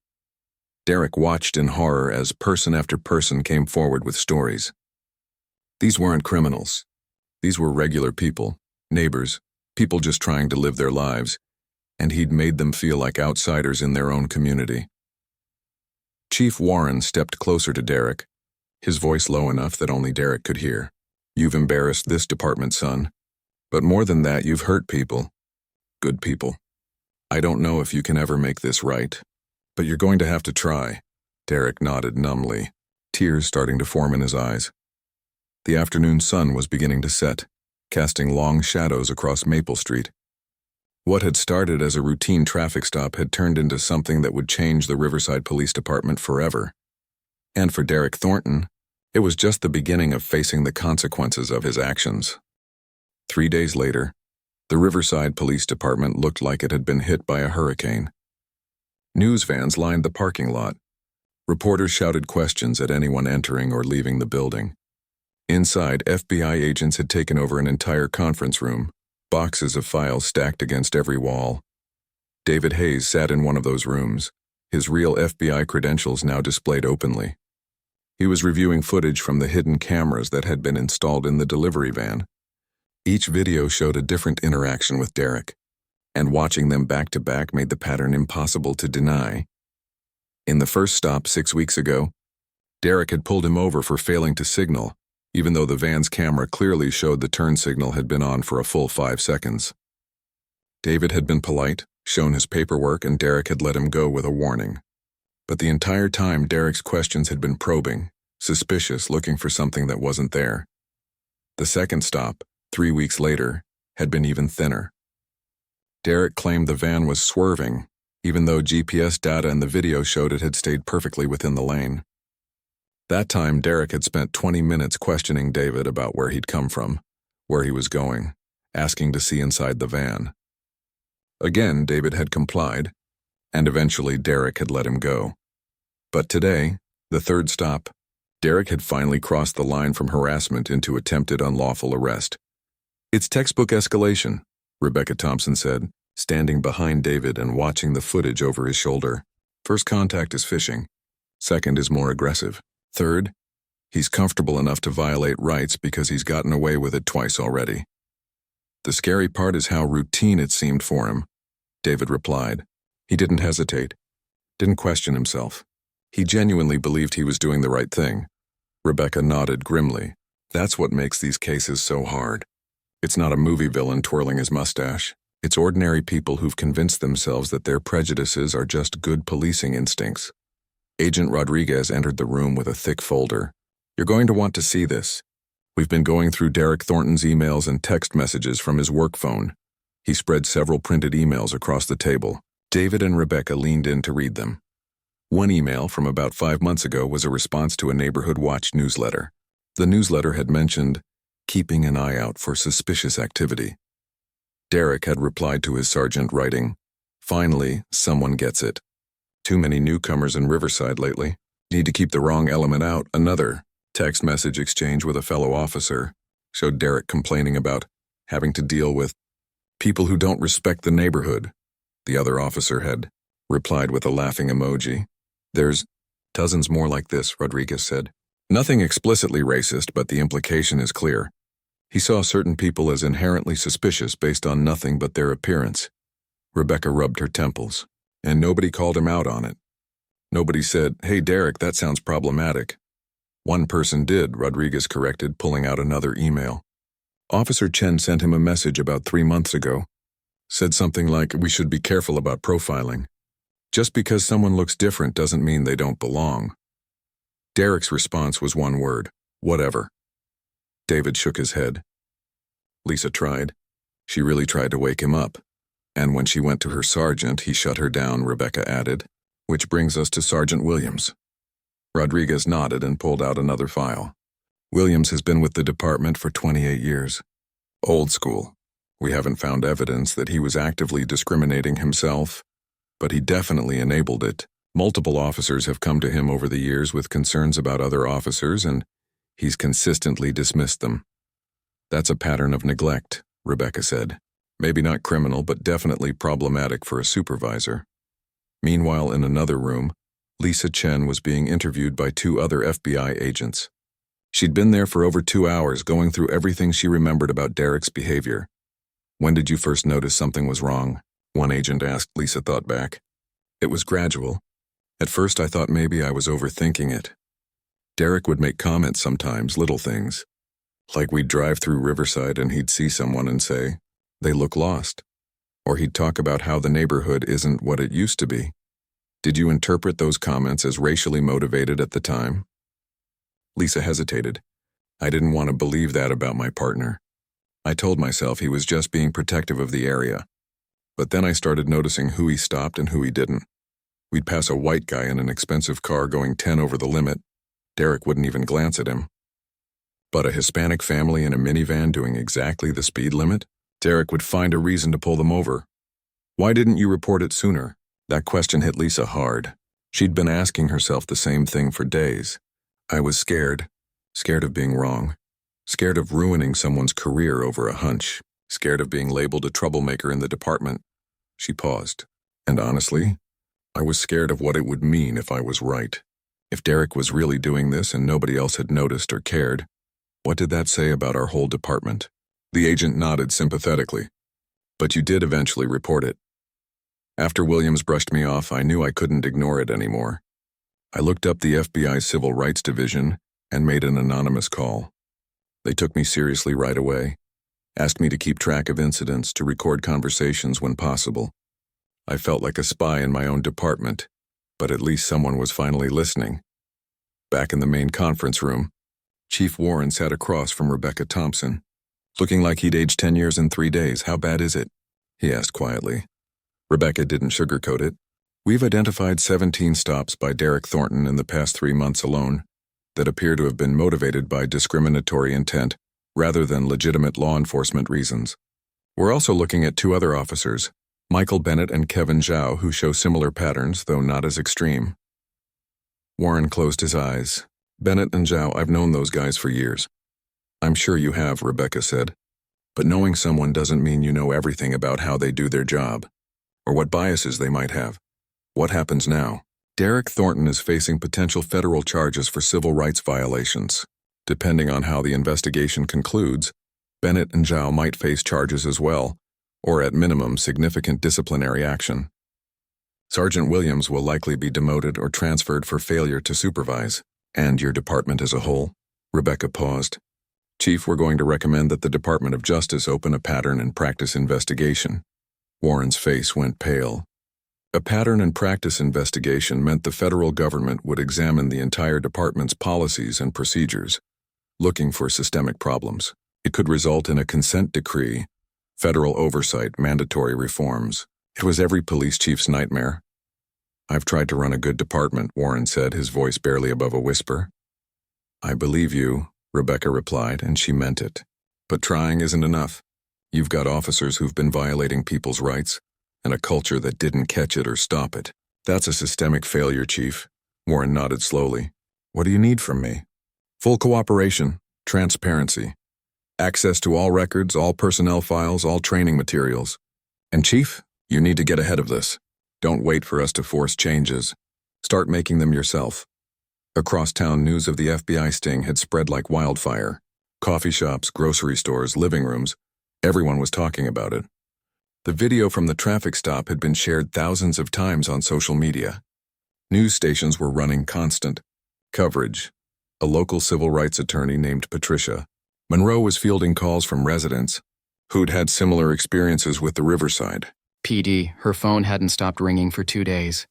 [SPEAKER 1] Derek watched in horror as person after person came forward with stories. These weren't criminals. These were regular people, neighbors, people just trying to live their lives, and he'd made them feel like outsiders in their own community. Chief Warren stepped closer to Derek, his voice low enough that only Derek could hear. You've embarrassed this department, son. But more than that, you've hurt people. Good people. I don't know if you can ever make this right, but you're going to have to try. Derek nodded numbly, tears starting to form in his eyes. The afternoon sun was beginning to set, casting long shadows across Maple Street. What had started as a routine traffic stop had turned into something that would change the Riverside Police Department forever. And for Derek Thornton, it was just the beginning of facing the consequences of his actions. 3 days later, the Riverside Police Department looked like it had been hit by a hurricane. News vans lined the parking lot. Reporters shouted questions at anyone entering or leaving the building. Inside, FBI agents had taken over an entire conference room, boxes of files stacked against every wall. David Hayes sat in one of those rooms, his real FBI credentials now displayed openly. He was reviewing footage from the hidden cameras that had been installed in the delivery van. Each video showed a different interaction with Derek, and watching them back to back made the pattern impossible to deny. In the first stop 6 weeks ago, Derek had pulled him over for failing to signal, even though the van's camera clearly showed the turn signal had been on for a full 5 seconds. David had been polite, shown his paperwork, and Derek had let him go with a warning. But the entire time, Derek's questions had been probing, suspicious, looking for something that wasn't there. The second stop, 3 weeks later, had been even thinner. Derek claimed the van was swerving, even though GPS data and the video showed it had stayed perfectly within the lane. That time, Derek had spent 20 minutes questioning David about where he'd come from, where he was going, asking to see inside the van. Again, David had complied, and eventually Derek had let him go. But today, the third stop, Derek had finally crossed the line from harassment into attempted unlawful arrest. It's textbook escalation, Rebecca Thompson said, standing behind David and watching the footage over his shoulder. First contact is fishing. Second is more aggressive. Third, he's comfortable enough to violate rights because he's gotten away with it twice already. The scary part is how routine it seemed for him, David replied. He didn't hesitate, didn't question himself. He genuinely believed he was doing the right thing. Rebecca nodded grimly. That's what makes these cases so hard. It's not a movie villain twirling his mustache. It's ordinary people who've convinced themselves that their prejudices are just good policing instincts. Agent Rodriguez entered the room with a thick folder. You're going to want to see this. We've been going through Derek Thornton's emails and text messages from his work phone. He spread several printed emails across the table. David and Rebecca leaned in to read them. One email from about 5 months ago was a response to a Neighborhood Watch newsletter. The newsletter had mentioned keeping an eye out for suspicious activity. Derek had replied to his sergeant writing, "Finally, someone gets it. Too many newcomers in Riverside lately. Need to keep the wrong element out." Another text message exchange with a fellow officer showed Derek complaining about having to deal with people who don't respect the neighborhood. The other officer had replied with a laughing emoji. There's dozens more like this, Rodriguez said. Nothing explicitly racist, but the implication is clear. He saw certain people as inherently suspicious based on nothing but their appearance. Rebecca rubbed her temples, and nobody called him out on it. Nobody said, "Hey Derek, that sounds problematic." One person did, Rodriguez corrected, pulling out another email. Officer Chen sent him a message about 3 months ago. Said something like, "We should be careful about profiling. Just because someone looks different doesn't mean they don't belong." Derek's response was one word: whatever. David shook his head. Lisa tried. She really tried to wake him up. And when she went to her sergeant, he shut her down, Rebecca added. Which brings us to Sergeant Williams. Rodriguez nodded and pulled out another file. Williams has been with the department for 28 years. Old school. We haven't found evidence that he was actively discriminating himself, but he definitely enabled it. Multiple officers have come to him over the years with concerns about other officers, and he's consistently dismissed them. That's a pattern of neglect, Rebecca said. Maybe not criminal, but definitely problematic for a supervisor. Meanwhile, in another room, Lisa Chen was being interviewed by 2 other FBI agents. She'd been there for over 2 hours, going through everything she remembered about Derek's behavior. When did you first notice something was wrong? One agent asked. Lisa thought back. It was gradual. At first I thought maybe I was overthinking it. Derek would make comments sometimes, little things. Like we'd drive through Riverside and he'd see someone and say, "They look lost." Or he'd talk about how the neighborhood isn't what it used to be. Did you interpret those comments as racially motivated at the time? Lisa hesitated. I didn't want to believe that about my partner. I told myself he was just being protective of the area. But then I started noticing who he stopped and who he didn't. We'd pass a white guy in an expensive car going 10 over the limit. Derek wouldn't even glance at him. But a Hispanic family in a minivan doing exactly the speed limit? Derek would find a reason to pull them over. Why didn't you report it sooner? That question hit Lisa hard. She'd been asking herself the same thing for days. I was scared. Scared of being wrong. Scared of ruining someone's career over a hunch. Scared of being labeled a troublemaker in the department. She paused. And honestly, I was scared of what it would mean if I was right. If Derek was really doing this and nobody else had noticed or cared, what did that say about our whole department? The agent nodded sympathetically. But you did eventually report it. After Williams brushed me off, I knew I couldn't ignore it anymore. I looked up the FBI Civil Rights Division and made an anonymous call. They took me seriously right away, asked me to keep track of incidents, to record conversations when possible. I felt like a spy in my own department, but at least someone was finally listening. Back in the main conference room, Chief Warren sat across from Rebecca Thompson. Looking like he'd aged 10 years in 3 days. How bad is it? He asked quietly. Rebecca didn't sugarcoat it. We've identified 17 stops by Derek Thornton in the past 3 months alone that appear to have been motivated by discriminatory intent rather than legitimate law enforcement reasons. We're also looking at 2 other officers, Michael Bennett and Kevin Zhao, who show similar patterns, though not as extreme. Warren closed his eyes. Bennett and Zhao, I've known those guys for years. I'm sure you have, Rebecca said. But knowing someone doesn't mean you know everything about how they do their job, or what biases they might have. What happens now? Derek Thornton is facing potential federal charges for civil rights violations. Depending on how the investigation concludes, Bennett and Zhao might face charges as well, or at minimum significant disciplinary action. Sergeant Williams will likely be demoted or transferred for failure to supervise. And your department as a whole? Rebecca paused. Chief, we're going to recommend that the Department of Justice open a pattern and practice investigation. Warren's face went pale. A pattern and practice investigation meant the federal government would examine the entire department's policies and procedures, looking for systemic problems. It could result in a consent decree, federal oversight, mandatory reforms. It was every police chief's nightmare. I've tried to run a good department, Warren said, his voice barely above a whisper. I believe you, Rebecca replied, and she meant it. But trying isn't enough. You've got officers who've been violating people's rights, and a culture that didn't catch it or stop it. That's a systemic failure, Chief. Warren nodded slowly. What do you need from me? Full cooperation, transparency, access to all records, all personnel files, all training materials. And Chief, you need to get ahead of this. Don't wait for us to force changes. Start making them yourself. Across town, news of the FBI sting had spread like wildfire. Coffee shops, grocery stores, living rooms, everyone was talking about it. The video from the traffic stop had been shared thousands of times on social media. News stations were running constant coverage. A local civil rights attorney named Patricia Monroe was fielding calls from residents who'd had similar experiences with the Riverside.
[SPEAKER 2] PD, her phone hadn't stopped ringing for 2 days.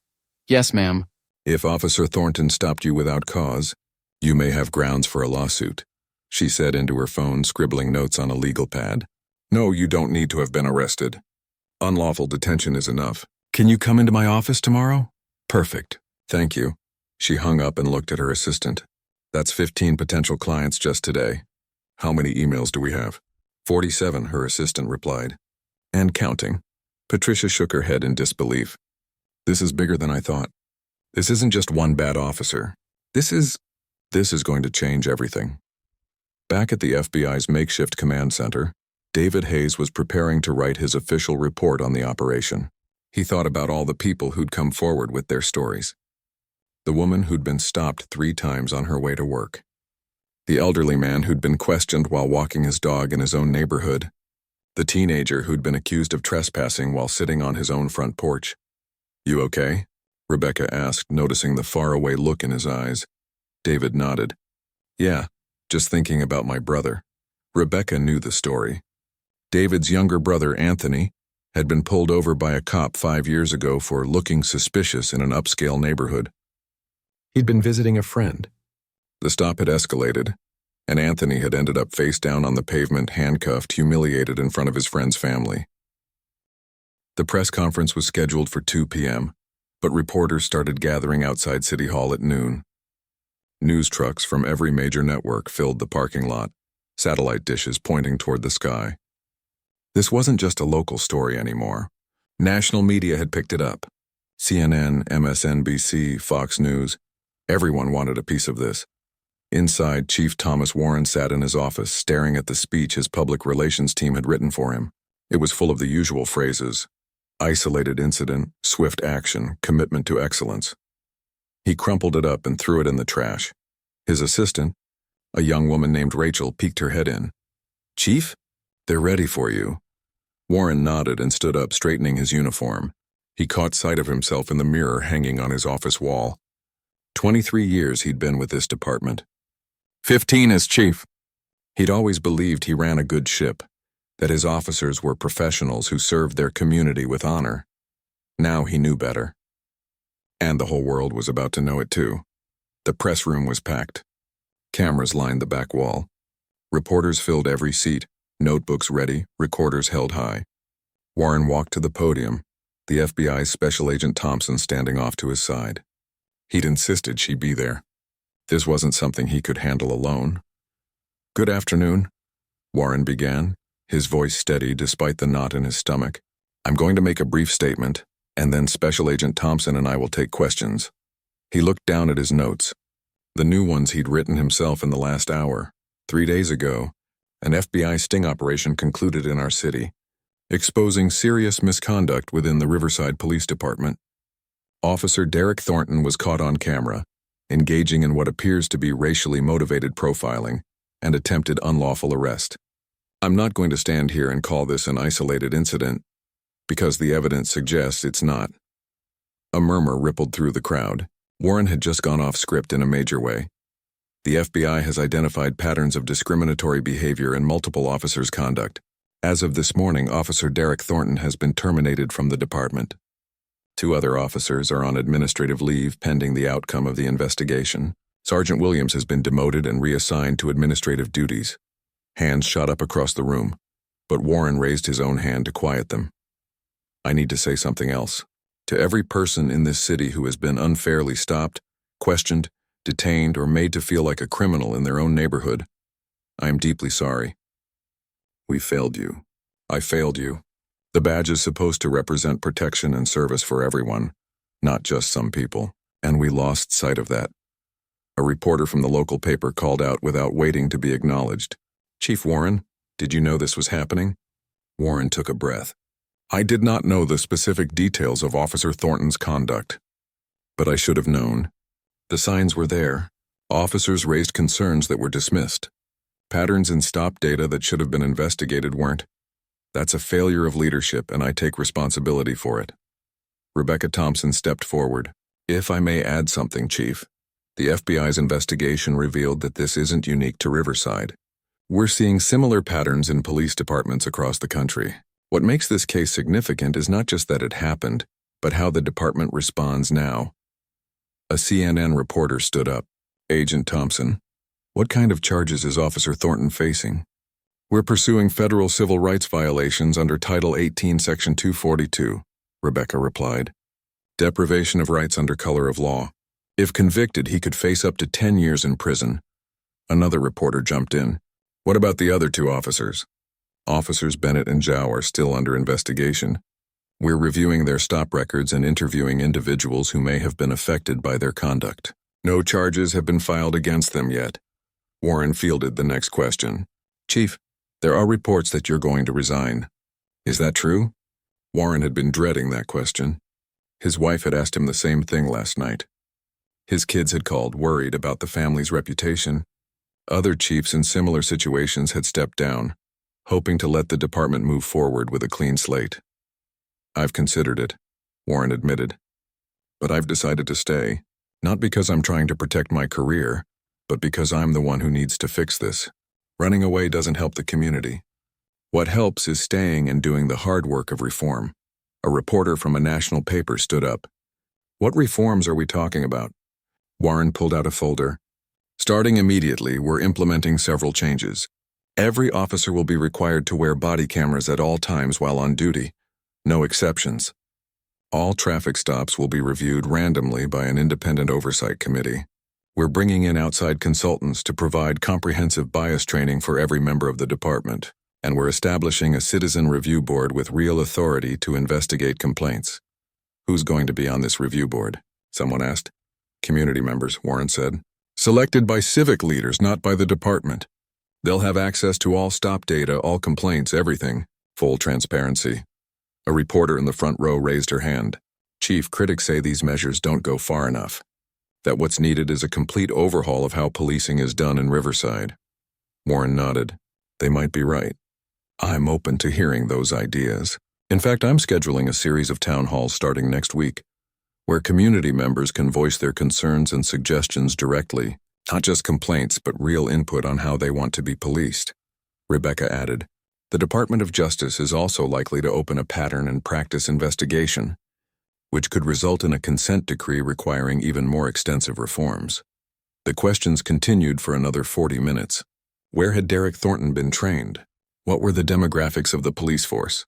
[SPEAKER 2] Yes, ma'am.
[SPEAKER 1] If Officer Thornton stopped you without cause, you may have grounds for a lawsuit, she said into her phone, scribbling notes on a legal pad. No, you don't need to have been arrested. Unlawful detention is enough. Can you come into my office tomorrow? Perfect. Thank you. She hung up and looked at her assistant. That's 15 potential clients just today. How many emails do we have? 47, her assistant replied. And counting. Patricia shook her head in disbelief. This is bigger than I thought. This isn't just one bad officer. This is going to change everything. Back at the FBI's makeshift command center, David Hayes was preparing to write his official report on the operation. He thought about all the people who'd come forward with their stories. The woman who'd been stopped 3 times on her way to work. The elderly man who'd been questioned while walking his dog in his own neighborhood. The teenager who'd been accused of trespassing while sitting on his own front porch. You okay? Rebecca asked, noticing the faraway look in his eyes. David nodded. Yeah, just thinking about my brother. Rebecca knew the story. David's younger brother, Anthony, had been pulled over by a cop 5 years ago for looking suspicious in an upscale neighborhood. He'd been visiting a friend. The stop had escalated, and Anthony had ended up face down on the pavement, handcuffed, humiliated in front of his friend's family. The press conference was scheduled for 2 p.m., but reporters started gathering outside City Hall at noon. News trucks from every major network filled the parking lot, satellite dishes pointing toward the sky. This wasn't just a local story anymore. National media had picked it up. CNN, MSNBC, Fox News. Everyone wanted a piece of this. Inside, Chief Thomas Warren sat in his office, staring at the speech his public relations team had written for him. It was full of the usual phrases: isolated incident, swift action, commitment to excellence. He crumpled it up and threw it in the trash. His assistant, a young woman named Rachel, peeked her head in. Chief? They're ready for you. Warren nodded and stood up, straightening his uniform. He caught sight of himself in the mirror hanging on his office wall. 23 years he'd been with this department. 15 as chief. He'd always believed he ran a good ship, that his officers were professionals who served their community with honor. Now he knew better. And the whole world was about to know it too. The press room was packed. Cameras lined the back wall. Reporters filled every seat, notebooks ready, recorders held high. Warren walked to the podium, the FBI's Special Agent Thompson standing off to his side. He'd insisted she be there. This wasn't something he could handle alone. Good afternoon, Warren began, his voice steady despite the knot in his stomach. I'm going to make a brief statement, and then Special Agent Thompson and I will take questions. He looked down at his notes, the new ones he'd written himself in the last hour. 3 days ago, an FBI sting operation concluded in our city, exposing serious misconduct within the Riverside Police Department. Officer Derek Thornton was caught on camera, engaging in what appears to be racially motivated profiling and attempted unlawful arrest. I'm not going to stand here and call this an isolated incident, because the evidence suggests it's not. A murmur rippled through the crowd. Warren had just gone off script in a major way. The FBI has identified patterns of discriminatory behavior in multiple officers' conduct. As of this morning, Officer Derek Thornton has been terminated from the department. 2 other officers are on administrative leave pending the outcome of the investigation. Sergeant Williams has been demoted and reassigned to administrative duties. Hands shot up across the room, but Warren raised his own hand to quiet them. I need to say something else. To every person in this city who has been unfairly stopped, questioned, detained, or made to feel like a criminal in their own neighborhood, I am deeply sorry. We failed you. I failed you. The badge is supposed to represent protection and service for everyone, not just some people, and we lost sight of that. A reporter from the local paper called out without waiting to be acknowledged. Chief Warren, did you know this was happening? Warren took a breath. I did not know the specific details of Officer Thornton's conduct, but I should have known. The signs were there. Officers raised concerns that were dismissed. Patterns in stop data that should have been investigated weren't. That's a failure of leadership, and I take responsibility for it. Rebecca Thompson stepped forward. If I may add something, Chief, the FBI's investigation revealed that this isn't unique to Riverside. We're seeing similar patterns in police departments across the country. What makes this case significant is not just that it happened, but how the department responds now. A CNN reporter stood up. Agent Thompson, what kind of charges is Officer Thornton facing? We're pursuing federal civil rights violations under Title 18, Section 242, Rebecca replied. Deprivation of rights under color of law. If convicted, he could face up to 10 years in prison. Another reporter jumped in. What about the other two officers? Officers Bennett and Zhao are still under investigation. We're reviewing their stop records and interviewing individuals who may have been affected by their conduct. No charges have been filed against them yet. Warren fielded the next question. Chief, there are reports that you're going to resign. Is that true? Warren had been dreading that question. His wife had asked him the same thing last night. His kids had called, worried about the family's reputation. Other chiefs in similar situations had stepped down, hoping to let the department move forward with a clean slate. I've considered it, Warren admitted. But I've decided to stay, not because I'm trying to protect my career, but because I'm the one who needs to fix this. Running away doesn't help the community. What helps is staying and doing the hard work of reform. A reporter from a national paper stood up. What reforms are we talking about? Warren pulled out a folder. Starting immediately, we're implementing several changes. Every officer will be required to wear body cameras at all times while on duty. No exceptions. All traffic stops will be reviewed randomly by an independent oversight committee. We're bringing in outside consultants to provide comprehensive bias training for every member of the department, and we're establishing a citizen review board with real authority to investigate complaints. Who's going to be on this review board? Someone asked. Community members, Warren said. Selected by civic leaders, not by the department. They'll have access to all stop data, all complaints, everything. Full transparency. A reporter in the front row raised her hand. Chief, critics say these measures don't go far enough. That what's needed is a complete overhaul of how policing is done in Riverside. Warren nodded. They might be right. I'm open to hearing those ideas. In fact, I'm scheduling a series of town halls starting next week, where community members can voice their concerns and suggestions directly, not just complaints, but real input on how they want to be policed. Rebecca added, the Department of Justice is also likely to open a pattern and practice investigation, which could result in a consent decree requiring even more extensive reforms. The questions continued for another 40 minutes. Where had Derek Thornton been trained? What were the demographics of the police force?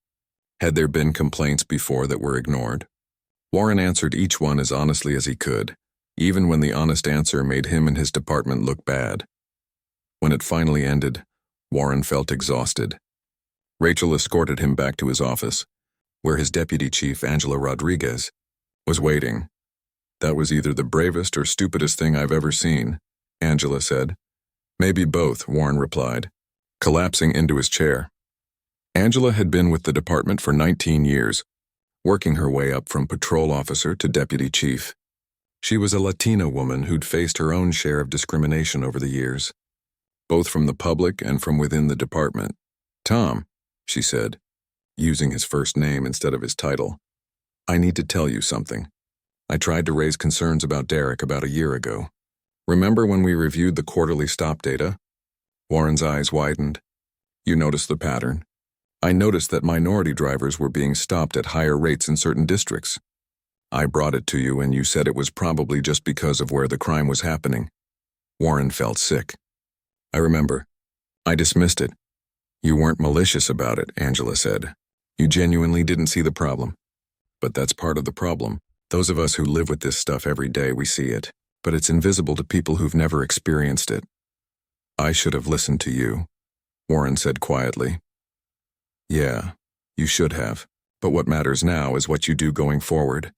[SPEAKER 1] Had there been complaints before that were ignored? Warren answered each one as honestly as he could, even when the honest answer made him and his department look bad. When it finally ended, Warren felt exhausted. Rachel escorted him back to his office, where his deputy chief, Angela Rodriguez, was waiting. That was either the bravest or stupidest thing I've ever seen, Angela said. Maybe both, Warren replied, collapsing into his chair. Angela had been with the department for 19 years, working her way up from patrol officer to deputy chief. She was a Latina woman who'd faced her own share of discrimination over the years, both from the public and from within the department. Tom, she said, using his first name instead of his title, I need to tell you something. I tried to raise concerns about Derek about a year ago. Remember when we reviewed the quarterly stop data? Warren's eyes widened. You noticed the pattern. I noticed that minority drivers were being stopped at higher rates in certain districts. I brought it to you and you said it was probably just because of where the crime was happening. Warren felt sick. I remember. I dismissed it. You weren't malicious about it, Angela said. You genuinely didn't see the problem. But that's part of the problem. Those of us who live with this stuff every day, we see it. But it's invisible to people who've never experienced it. I should have listened to you, Warren said quietly. Yeah, you should have. But what matters now is what you do going forward.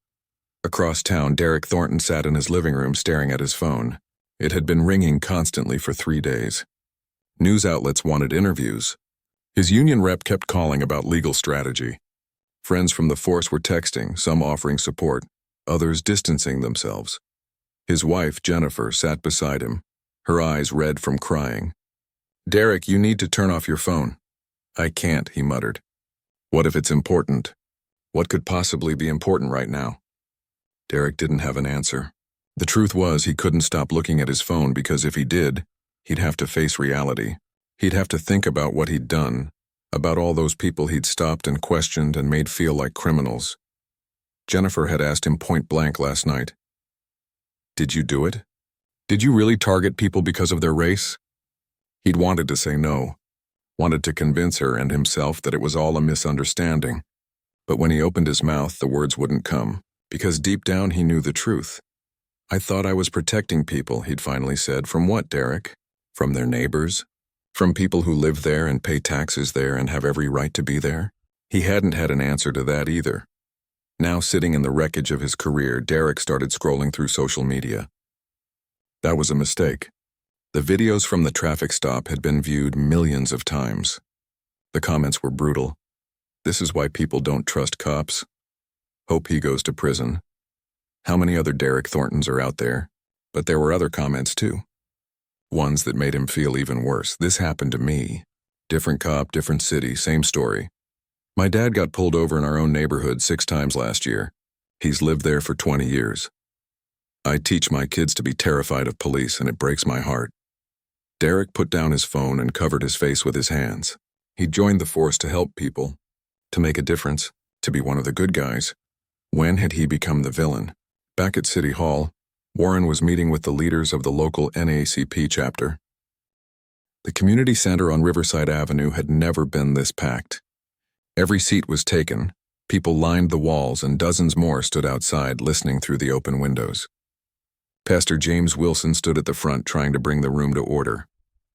[SPEAKER 1] Across town, Derek Thornton sat in his living room staring at his phone. It had been ringing constantly for 3 days. News outlets wanted interviews. His union rep kept calling about legal strategy. Friends from the force were texting, some offering support, others distancing themselves. His wife, Jennifer, sat beside him, her eyes red from crying. Derek, you need to turn off your phone. I can't, he muttered. What if it's important? What could possibly be important right now? Derek didn't have an answer. The truth was he couldn't stop looking at his phone because if he did, he'd have to face reality. He'd have to think about what he'd done, about all those people he'd stopped and questioned and made feel like criminals. Jennifer had asked him point blank last night. Did you do it? Did you really target people because of their race? He'd wanted to say no, wanted to convince her and himself that it was all a misunderstanding. But when he opened his mouth, the words wouldn't come, because deep down he knew the truth. "I thought I was protecting people," he'd finally said. "From what, Derek? From their neighbors? From people who live there and pay taxes there and have every right to be there?" He hadn't had an answer to that either. Now, sitting in the wreckage of his career, Derek started scrolling through social media. That was a mistake. The videos from the traffic stop had been viewed millions of times. The comments were brutal. "This is why people don't trust cops. Hope he goes to prison. How many other Derek Thorntons are out there?" But there were other comments too. Ones that made him feel even worse. "This happened to me. Different cop, different city, same story. My dad got pulled over in our own neighborhood 6 times last year. He's lived there for 20 years. I teach my kids to be terrified of police, and it breaks my heart." Derek put down his phone and covered his face with his hands. He'd joined the force to help people, to make a difference, to be one of the good guys. When had he become the villain? Back at City Hall, Warren was meeting with the leaders of the local NAACP chapter. The community center on Riverside Avenue had never been this packed. Every seat was taken, people lined the walls, and dozens more stood outside listening through the open windows. Pastor James Wilson stood at the front trying to bring the room to order.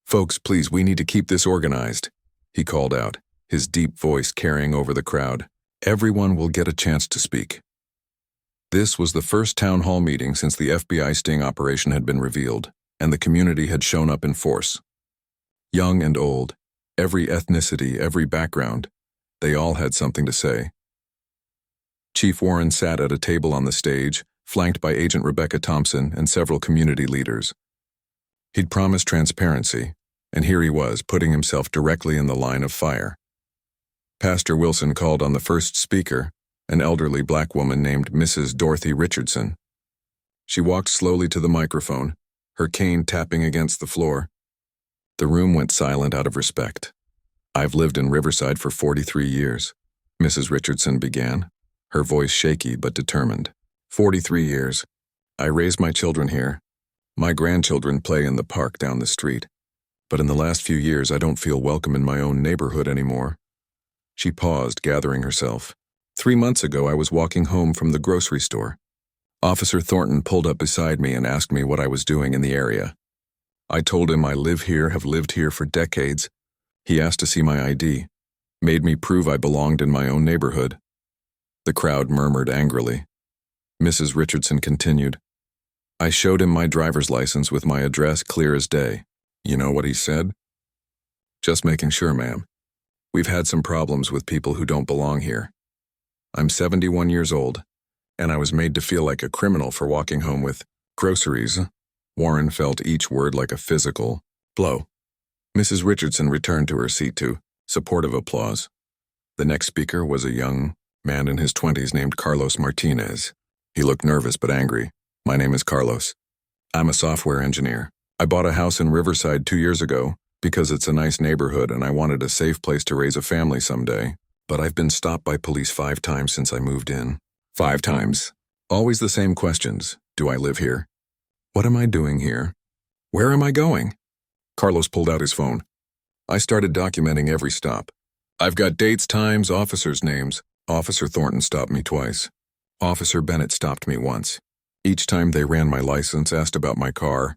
[SPEAKER 1] "Folks, please, we need to keep this organized," he called out, his deep voice carrying over the crowd. "Everyone will get a chance to speak." This was the first town hall meeting since the FBI sting operation had been revealed, and the community had shown up in force. Young and old, every ethnicity, every background, they all had something to say. Chief Warren sat at a table on the stage, flanked by Agent Rebecca Thompson and several community leaders. He'd promised transparency, and here he was, putting himself directly in the line of fire. Pastor Wilson called on the first speaker, an elderly black woman named Mrs. Dorothy Richardson. She walked slowly to the microphone, her cane tapping against the floor. The room went silent out of respect. "I've lived in Riverside for 43 years, Mrs. Richardson began, her voice shaky but determined. 43 years. I raised my children here. My grandchildren play in the park down the street. But in the last few years, I don't feel welcome in my own neighborhood anymore." She paused, gathering herself. 3 months ago, I was walking home from the grocery store. Officer Thornton pulled up beside me and asked me what I was doing in the area. I told him I live here, have lived here for decades. He asked to see my ID, made me prove I belonged in my own neighborhood. The crowd murmured angrily. Mrs. Richardson continued. I showed him my driver's license with my address clear as day. You know what he said? "Just making sure, ma'am. We've had some problems with people who don't belong here. I'm 71 years old, and I was made to feel like a criminal for walking home with groceries." Warren felt each word like a physical blow. Mrs. Richardson returned to her seat to supportive applause. The next speaker was a young man in his 20s named Carlos Martinez. He looked nervous but angry. "My name is Carlos. I'm a software engineer. I bought a house in Riverside 2 years ago because it's a nice neighborhood and I wanted a safe place to raise a family someday. But I've been stopped by police 5 times since I moved in. 5 times. Always the same questions. Do I live here? What am I doing here? Where am I going?" Carlos pulled out his phone. I started documenting every stop. I've got dates, times, officers' names. Officer Thornton stopped me twice. Officer Bennett stopped me once. Each time they ran my license, asked about my car,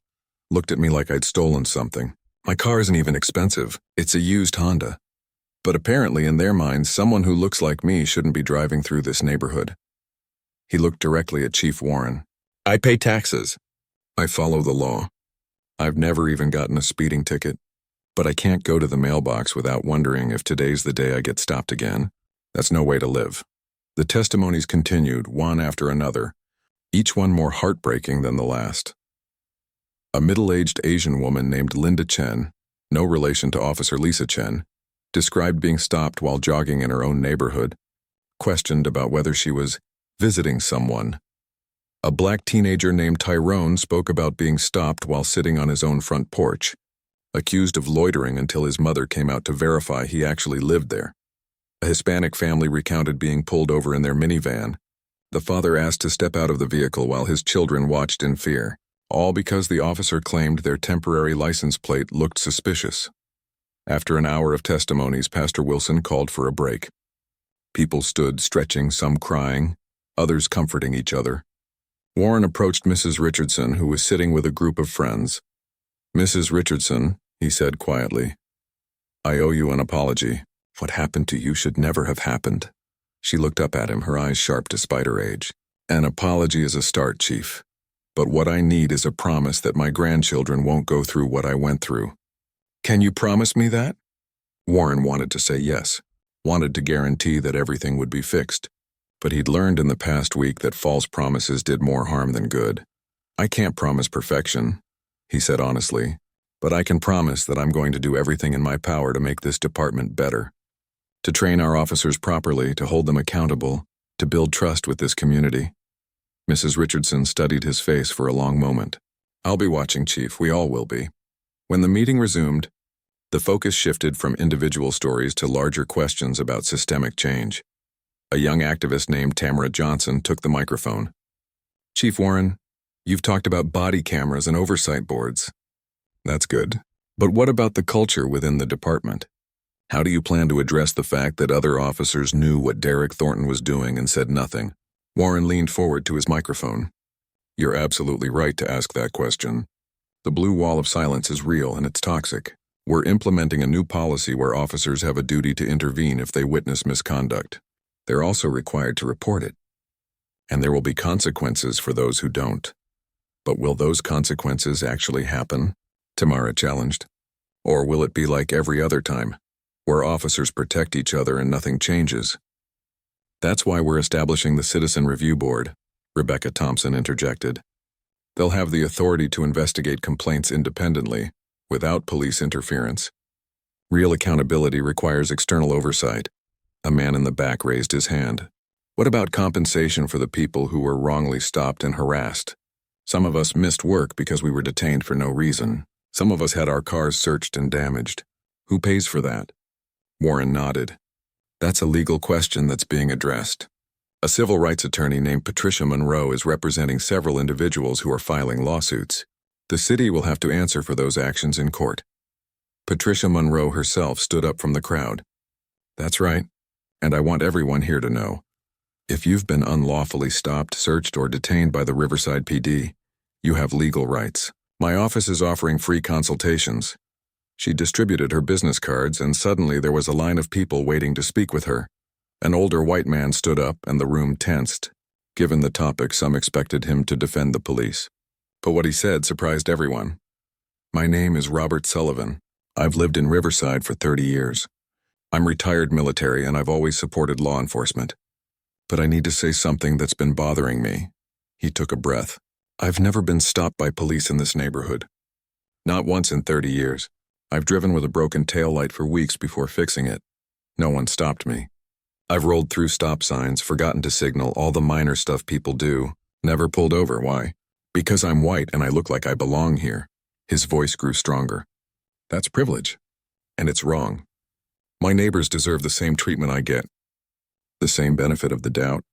[SPEAKER 1] looked at me like I'd stolen something. My car isn't even expensive. It's a used Honda. But apparently, in their minds, someone who looks like me shouldn't be driving through this neighborhood. He looked directly at Chief Warren. "I pay taxes. I follow the law. I've never even gotten a speeding ticket. But I can't go to the mailbox without wondering if today's the day I get stopped again. That's no way to live." The testimonies continued, one after another, each one more heartbreaking than the last. A middle-aged Asian woman named Linda Chen, no relation to Officer Lisa Chen, described being stopped while jogging in her own neighborhood, questioned about whether she was visiting someone. A black teenager named Tyrone spoke about being stopped while sitting on his own front porch, accused of loitering until his mother came out to verify he actually lived there. A Hispanic family recounted being pulled over in their minivan. The father asked to step out of the vehicle while his children watched in fear, all because the officer claimed their temporary license plate looked suspicious. After an hour of testimonies, Pastor Wilson called for a break. People stood stretching, some crying, others comforting each other. Warren approached Mrs. Richardson, who was sitting with a group of friends. "Mrs. Richardson," he said quietly, "I owe you an apology. What happened to you should never have happened." She looked up at him, her eyes sharp despite her age. "An apology is a start, Chief. But what I need is a promise that my grandchildren won't go through what I went through." "Can you promise me that?" Warren wanted to say yes, wanted to guarantee that everything would be fixed. But he'd learned in the past week that false promises did more harm than good. "I can't promise perfection," he said honestly, "but I can promise that I'm going to do everything in my power to make this department better. To train our officers properly, to hold them accountable, to build trust with this community." Mrs. Richardson studied his face for a long moment. "I'll be watching, Chief. We all will be." When the meeting resumed, the focus shifted from individual stories to larger questions about systemic change. A young activist named Tamara Johnson took the microphone. "Chief Warren, you've talked about body cameras and oversight boards. That's good. But what about the culture within the department? How do you plan to address the fact that other officers knew what Derek Thornton was doing and said nothing?" Warren leaned forward to his microphone. "You're absolutely right to ask that question. The blue wall of silence is real and it's toxic. We're implementing a new policy where officers have a duty to intervene if they witness misconduct. They're also required to report it. And there will be consequences for those who don't. But will those consequences actually happen?" Tamara challenged. "Or will it be like every other time, where officers protect each other and nothing changes?" "That's why we're establishing the Citizen Review Board," Rebecca Thompson interjected. "They'll have the authority to investigate complaints independently, without police interference. Real accountability requires external oversight." A man in the back raised his hand. "What about compensation for the people who were wrongly stopped and harassed? Some of us missed work because we were detained for no reason. Some of us had our cars searched and damaged. Who pays for that?" Warren nodded. "That's a legal question that's being addressed. A civil rights attorney named Patricia Monroe is representing several individuals who are filing lawsuits. The city will have to answer for those actions in court." Patricia Monroe herself stood up from the crowd. "That's right. And I want everyone here to know. If you've been unlawfully stopped, searched, or detained by the Riverside PD, you have legal rights. My office is offering free consultations." She distributed her business cards, and suddenly there was a line of people waiting to speak with her. An older white man stood up, and the room tensed. Given the topic, some expected him to defend the police. But what he said surprised everyone. "My name is Robert Sullivan. I've lived in Riverside for 30 years. I'm retired military, and I've always supported law enforcement. But I need to say something that's been bothering me." He took a breath. "I've never been stopped by police in this neighborhood. Not once in 30 years. I've driven with a broken taillight for weeks before fixing it. No one stopped me. I've rolled through stop signs, forgotten to signal, all the minor stuff people do. Never pulled over. Why? Because I'm white and I look like I belong here." His voice grew stronger. "That's privilege. And it's wrong. My neighbors deserve the same treatment I get. The same benefit of the doubt.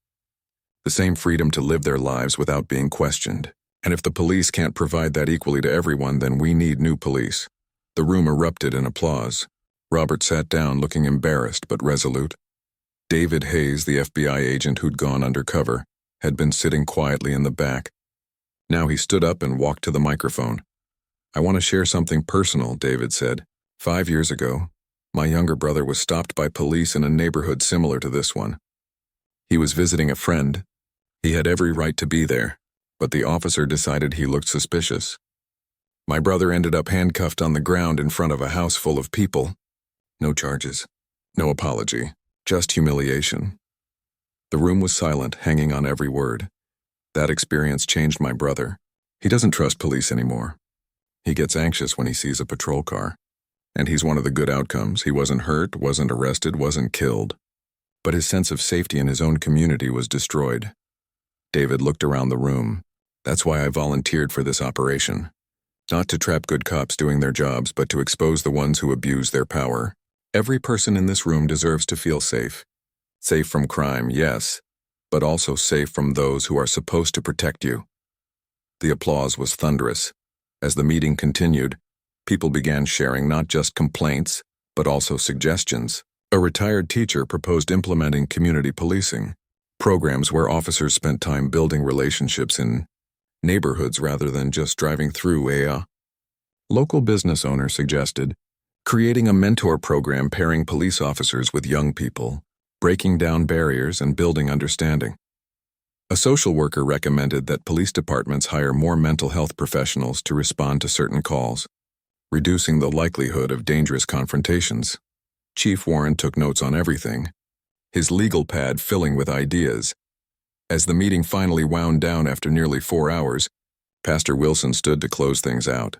[SPEAKER 1] The same freedom to live their lives without being questioned. And if the police can't provide that equally to everyone, then we need new police." The room erupted in applause. Robert sat down, looking embarrassed but resolute. David Hayes, the FBI agent who'd gone undercover, had been sitting quietly in the back. Now he stood up and walked to the microphone. "I want to share something personal," David said. 5 years ago, my younger brother was stopped by police in a neighborhood similar to this one. He was visiting a friend. He had every right to be there, but the officer decided he looked suspicious. My brother ended up handcuffed on the ground in front of a house full of people. No charges, no apology, just humiliation." The room was silent, hanging on every word. That experience changed my brother. He doesn't trust police anymore. He gets anxious when he sees a patrol car. And he's one of the good outcomes. He wasn't hurt, wasn't arrested, wasn't killed. But his sense of safety in his own community was destroyed. David looked around the room. "That's why I volunteered for this operation. Not to trap good cops doing their jobs, but to expose the ones who abuse their power. Every person in this room deserves to feel safe. Safe from crime, yes, but also safe from those who are supposed to protect you." The applause was thunderous. As the meeting continued, people began sharing not just complaints, but also suggestions. A retired teacher proposed implementing community policing. programs where officers spent time building relationships in neighborhoods rather than just driving through a local business owner suggested creating a mentor program pairing police officers with young people, breaking down barriers and building understanding. A social worker recommended that police departments hire more mental health professionals to respond to certain calls, reducing the likelihood of dangerous confrontations. Chief Warren took notes on everything, his legal pad filling with ideas. As the meeting finally wound down after nearly 4 hours, Pastor Wilson stood to close things out.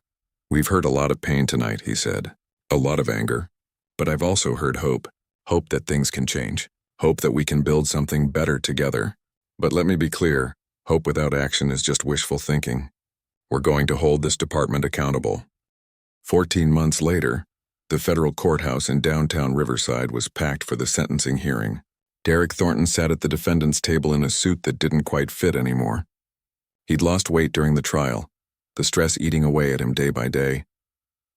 [SPEAKER 1] "We've heard a lot of pain tonight," he said. "A lot of anger. But I've also heard hope. Hope that things can change. Hope that we can build something better together. But let me be clear, hope without action is just wishful thinking. We're going to hold this department accountable." 14 months later, the federal courthouse in downtown Riverside was packed for the sentencing hearing. Derek Thornton sat at the defendant's table in a suit that didn't quite fit anymore. He'd lost weight during the trial, the stress eating away at him day by day.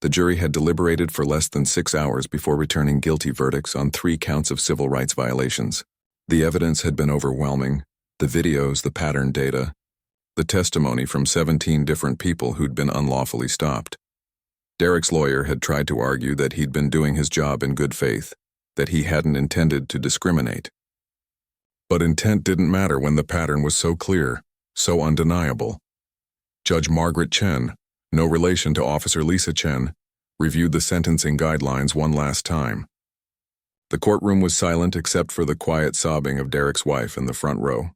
[SPEAKER 1] The jury had deliberated for less than 6 hours before returning guilty verdicts on 3 counts of civil rights violations. The evidence had been overwhelming: the videos, the pattern data, the testimony from 17 different people who'd been unlawfully stopped. Derek's lawyer had tried to argue that he'd been doing his job in good faith, that he hadn't intended to discriminate. But intent didn't matter when the pattern was so clear, so undeniable. Judge Margaret Chen, no relation to Officer Lisa Chen, reviewed the sentencing guidelines one last time. The courtroom was silent except for the quiet sobbing of Derek's wife in the front row.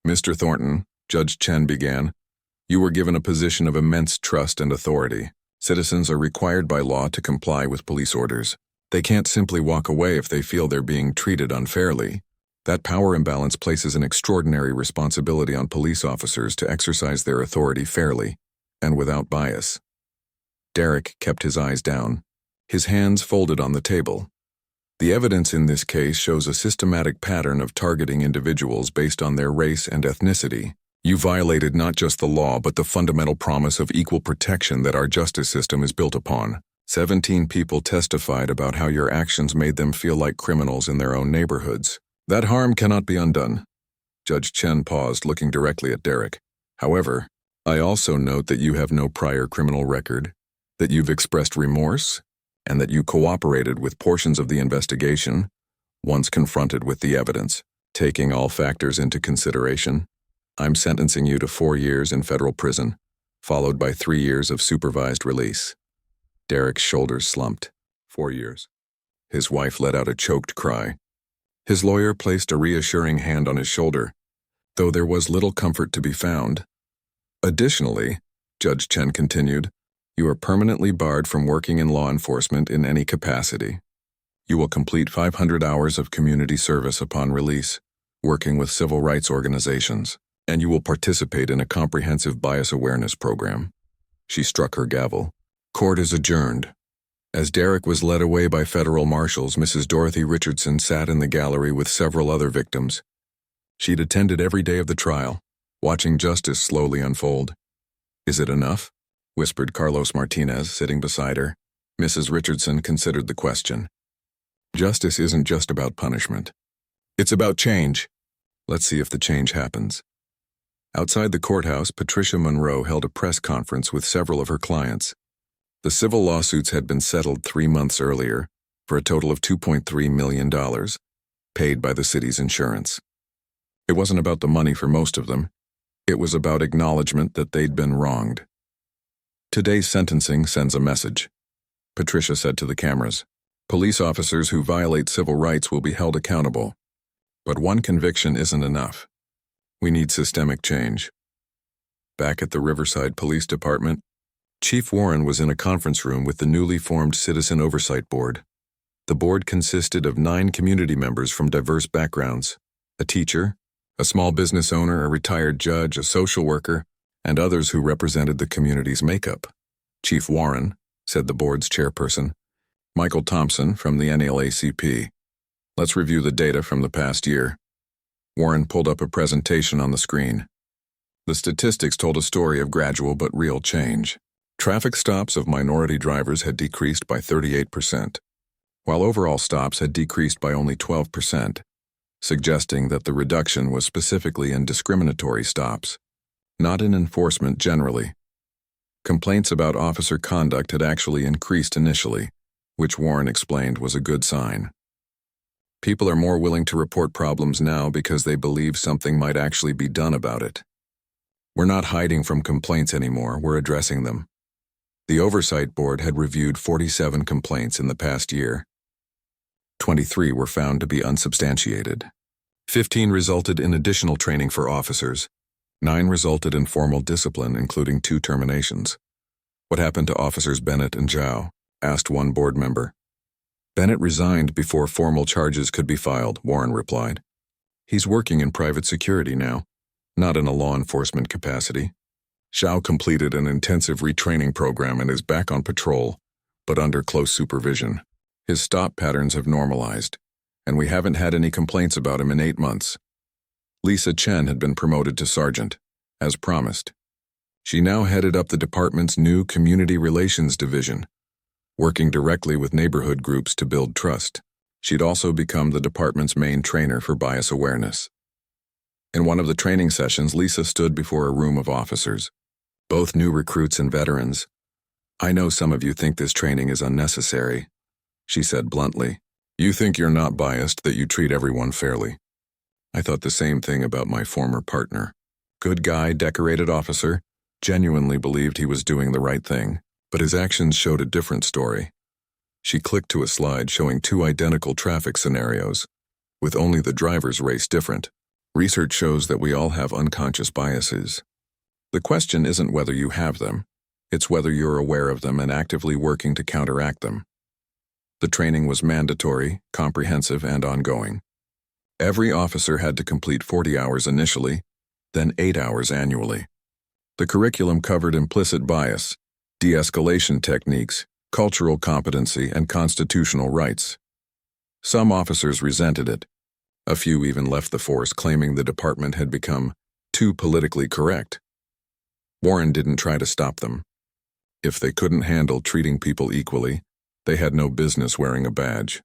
[SPEAKER 1] "Mr. Thornton," Judge Chen began, "you were given a position of immense trust and authority. Citizens are required by law to comply with police orders. They can't simply walk away if they feel they're being treated unfairly. That power imbalance places an extraordinary responsibility on police officers to exercise their authority fairly and without bias." Derek kept his eyes down, his hands folded on the table. "The evidence in this case shows a systematic pattern of targeting individuals based on their race and ethnicity. You violated not just the law but the fundamental promise of equal protection that our justice system is built upon. 17 people testified about how your actions made them feel like criminals in their own neighborhoods. That harm cannot be undone." Judge Chen paused, looking directly at Derek. "However, I also note that you have no prior criminal record, that you've expressed remorse, and that you cooperated with portions of the investigation once confronted with the evidence. Taking all factors into consideration, I'm sentencing you to 4 years in federal prison, followed by 3 years of supervised release." Derek's shoulders slumped. 4 years. His wife let out a choked cry. His lawyer placed a reassuring hand on his shoulder, though there was little comfort to be found. "Additionally," Judge Chen continued, "you are permanently barred from working in law enforcement in any capacity. You will complete 500 hours of community service upon release, working with civil rights organizations, and you will participate in a comprehensive bias awareness program." She struck her gavel. "Court is adjourned." As Derek was led away by federal marshals, Mrs. Dorothy Richardson sat in the gallery with several other victims. She'd attended every day of the trial, watching justice slowly unfold. "Is it enough?" whispered Carlos Martinez, sitting beside her. Mrs. Richardson considered the question. "Justice isn't just about punishment. It's about change. Let's see if the change happens." Outside the courthouse, Patricia Monroe held a press conference with several of her clients. The civil lawsuits had been settled 3 months earlier for a total of $2.3 million, paid by the city's insurance. It wasn't about the money for most of them. It was about acknowledgement that they'd been wronged. "Today's sentencing sends a message," Patricia said to the cameras. "Police officers who violate civil rights will be held accountable. But one conviction isn't enough. We need systemic change." Back at the Riverside Police Department, Chief Warren was in a conference room with the newly formed Citizen Oversight Board. The board consisted of 9 community members from diverse backgrounds: a teacher, a small business owner, a retired judge, a social worker, and others who represented the community's makeup. "Chief Warren," said the board's chairperson, "Michael Thompson from the NAACP. Let's review the data from the past year." Warren pulled up a presentation on the screen. The statistics told a story of gradual but real change. Traffic stops of minority drivers had decreased by 38%, while overall stops had decreased by only 12%. suggesting that the reduction was specifically in discriminatory stops, not in enforcement generally. Complaints about officer conduct had actually increased initially, which Warren explained was a good sign. People are more willing to report problems now because they believe something might actually be done about it. We're not hiding from complaints anymore, we're addressing them. The Oversight Board had reviewed 47 complaints in the past year. 23 were found to be unsubstantiated. 15 resulted in additional training for officers. 9 resulted in formal discipline, including 2 terminations. What happened to Officers Bennett and Zhao? Asked one board member. Bennett resigned before formal charges could be filed, Warren replied. He's working in private security now, not in a law enforcement capacity. Zhao completed an intensive retraining program and is back on patrol, but under close supervision. His stop patterns have normalized, and we haven't had any complaints about him in 8 months. Lisa Chen had been promoted to sergeant, as promised. She now headed up the department's new Community Relations Division, working directly with neighborhood groups to build trust. She'd also become the department's main trainer for bias awareness. In one of the training sessions, Lisa stood before a room of officers, both new recruits and veterans. "I know some of you think this training is unnecessary," she said bluntly. "You think you're not biased, that you treat everyone fairly. I thought the same thing about my former partner. Good guy, decorated officer, genuinely believed he was doing the right thing, but his actions showed a different story." She clicked to a slide showing 2 identical traffic scenarios, with only the driver's race different. Research shows that we all have unconscious biases. The question isn't whether you have them, it's whether you're aware of them and actively working to counteract them. The training was mandatory, comprehensive, and ongoing. Every officer had to complete 40 hours initially, then 8 hours annually. The curriculum covered implicit bias, de-escalation techniques, cultural competency, and constitutional rights. Some officers resented it. A few even left the force, claiming the department had become too politically correct. Warren didn't try to stop them. If they couldn't handle treating people equally, they had no business wearing a badge.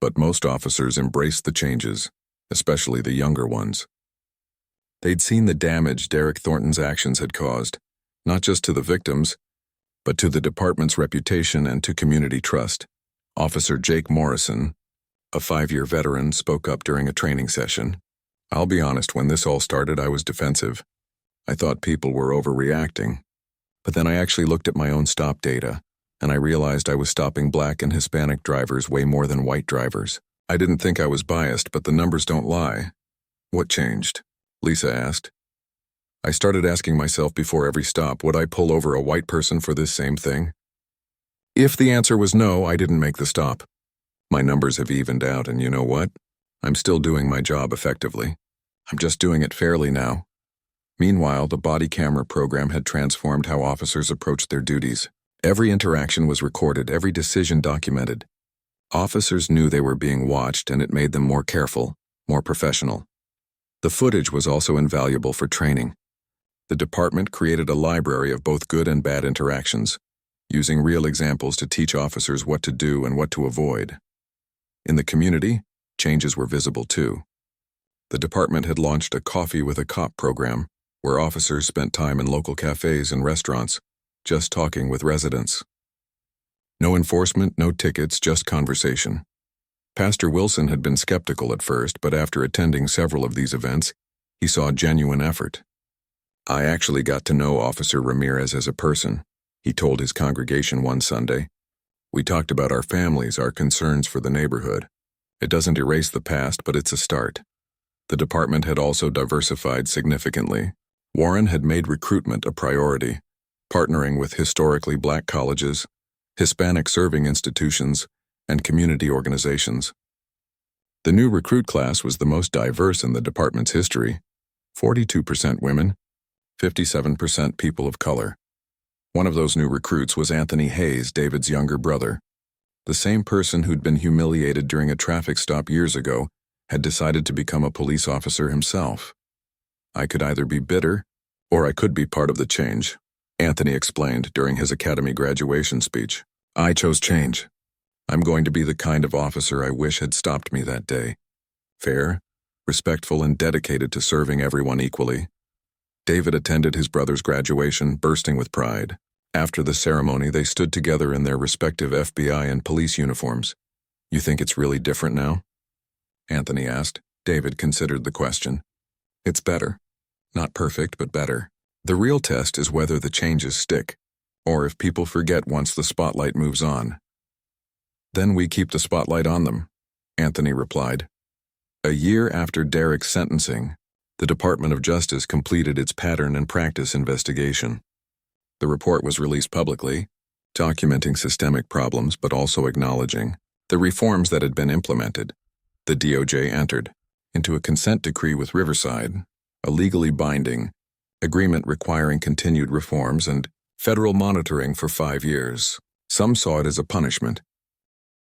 [SPEAKER 1] But most officers embraced the changes, especially the younger ones. They'd seen the damage Derek Thornton's actions had caused, not just to the victims, but to the department's reputation and to community trust. Officer Jake Morrison, a 5-year veteran, spoke up during a training session. "I'll be honest, when this all started, I was defensive. I thought people were overreacting. But then I actually looked at my own stop data, and I realized I was stopping Black and Hispanic drivers way more than white drivers. I didn't think I was biased, but the numbers don't lie." "What changed?" Lisa asked. "I started asking myself before every stop, would I pull over a white person for this same thing? If the answer was no, I didn't make the stop. My numbers have evened out, and you know what? I'm still doing my job effectively. I'm just doing it fairly now." Meanwhile, the body camera program had transformed how officers approached their duties. Every interaction was recorded, every decision documented. Officers knew they were being watched, and it made them more careful, more professional. The footage was also invaluable for training. The department created a library of both good and bad interactions, using real examples to teach officers what to do and what to avoid. In the community, changes were visible too. The department had launched a Coffee with a Cop program, where officers spent time in local cafes and restaurants, just talking with residents. No enforcement, no tickets, just conversation. Pastor Wilson had been skeptical at first, but after attending several of these events, he saw genuine effort. "I actually got to know Officer Ramirez as a person," he told his congregation one Sunday. "We talked about our families, our concerns for the neighborhood. It doesn't erase the past, but it's a start." The department had also diversified significantly. Warren had made recruitment a priority, partnering with historically Black colleges, Hispanic serving institutions, and community organizations. The new recruit class was the most diverse in the department's history: 42% women, 57% people of color. One of those new recruits was Anthony Hayes, David's younger brother. The same person who'd been humiliated during a traffic stop years ago had decided to become a police officer himself. "I could either be bitter, or I could be part of the change," Anthony explained during his academy graduation speech. "I chose change. I'm going to be the kind of officer I wish had stopped me that day. Fair, respectful and dedicated to serving everyone equally. David attended his brother's graduation, bursting with pride. After the ceremony, they stood together in their respective FBI and police uniforms. "You think it's really different now?" Anthony asked. David considered the question. "It's better. Not perfect, but better. The real test is whether the changes stick, or if people forget once the spotlight moves on." "Then we keep the spotlight on them," Anthony replied. A year after Derek's sentencing, the Department of Justice completed its pattern and practice investigation. The report was released publicly, documenting systemic problems but also acknowledging the reforms that had been implemented. The DOJ entered into a consent decree with Riverside, a legally binding agreement requiring continued reforms and federal monitoring for 5 years. Some saw it as a punishment,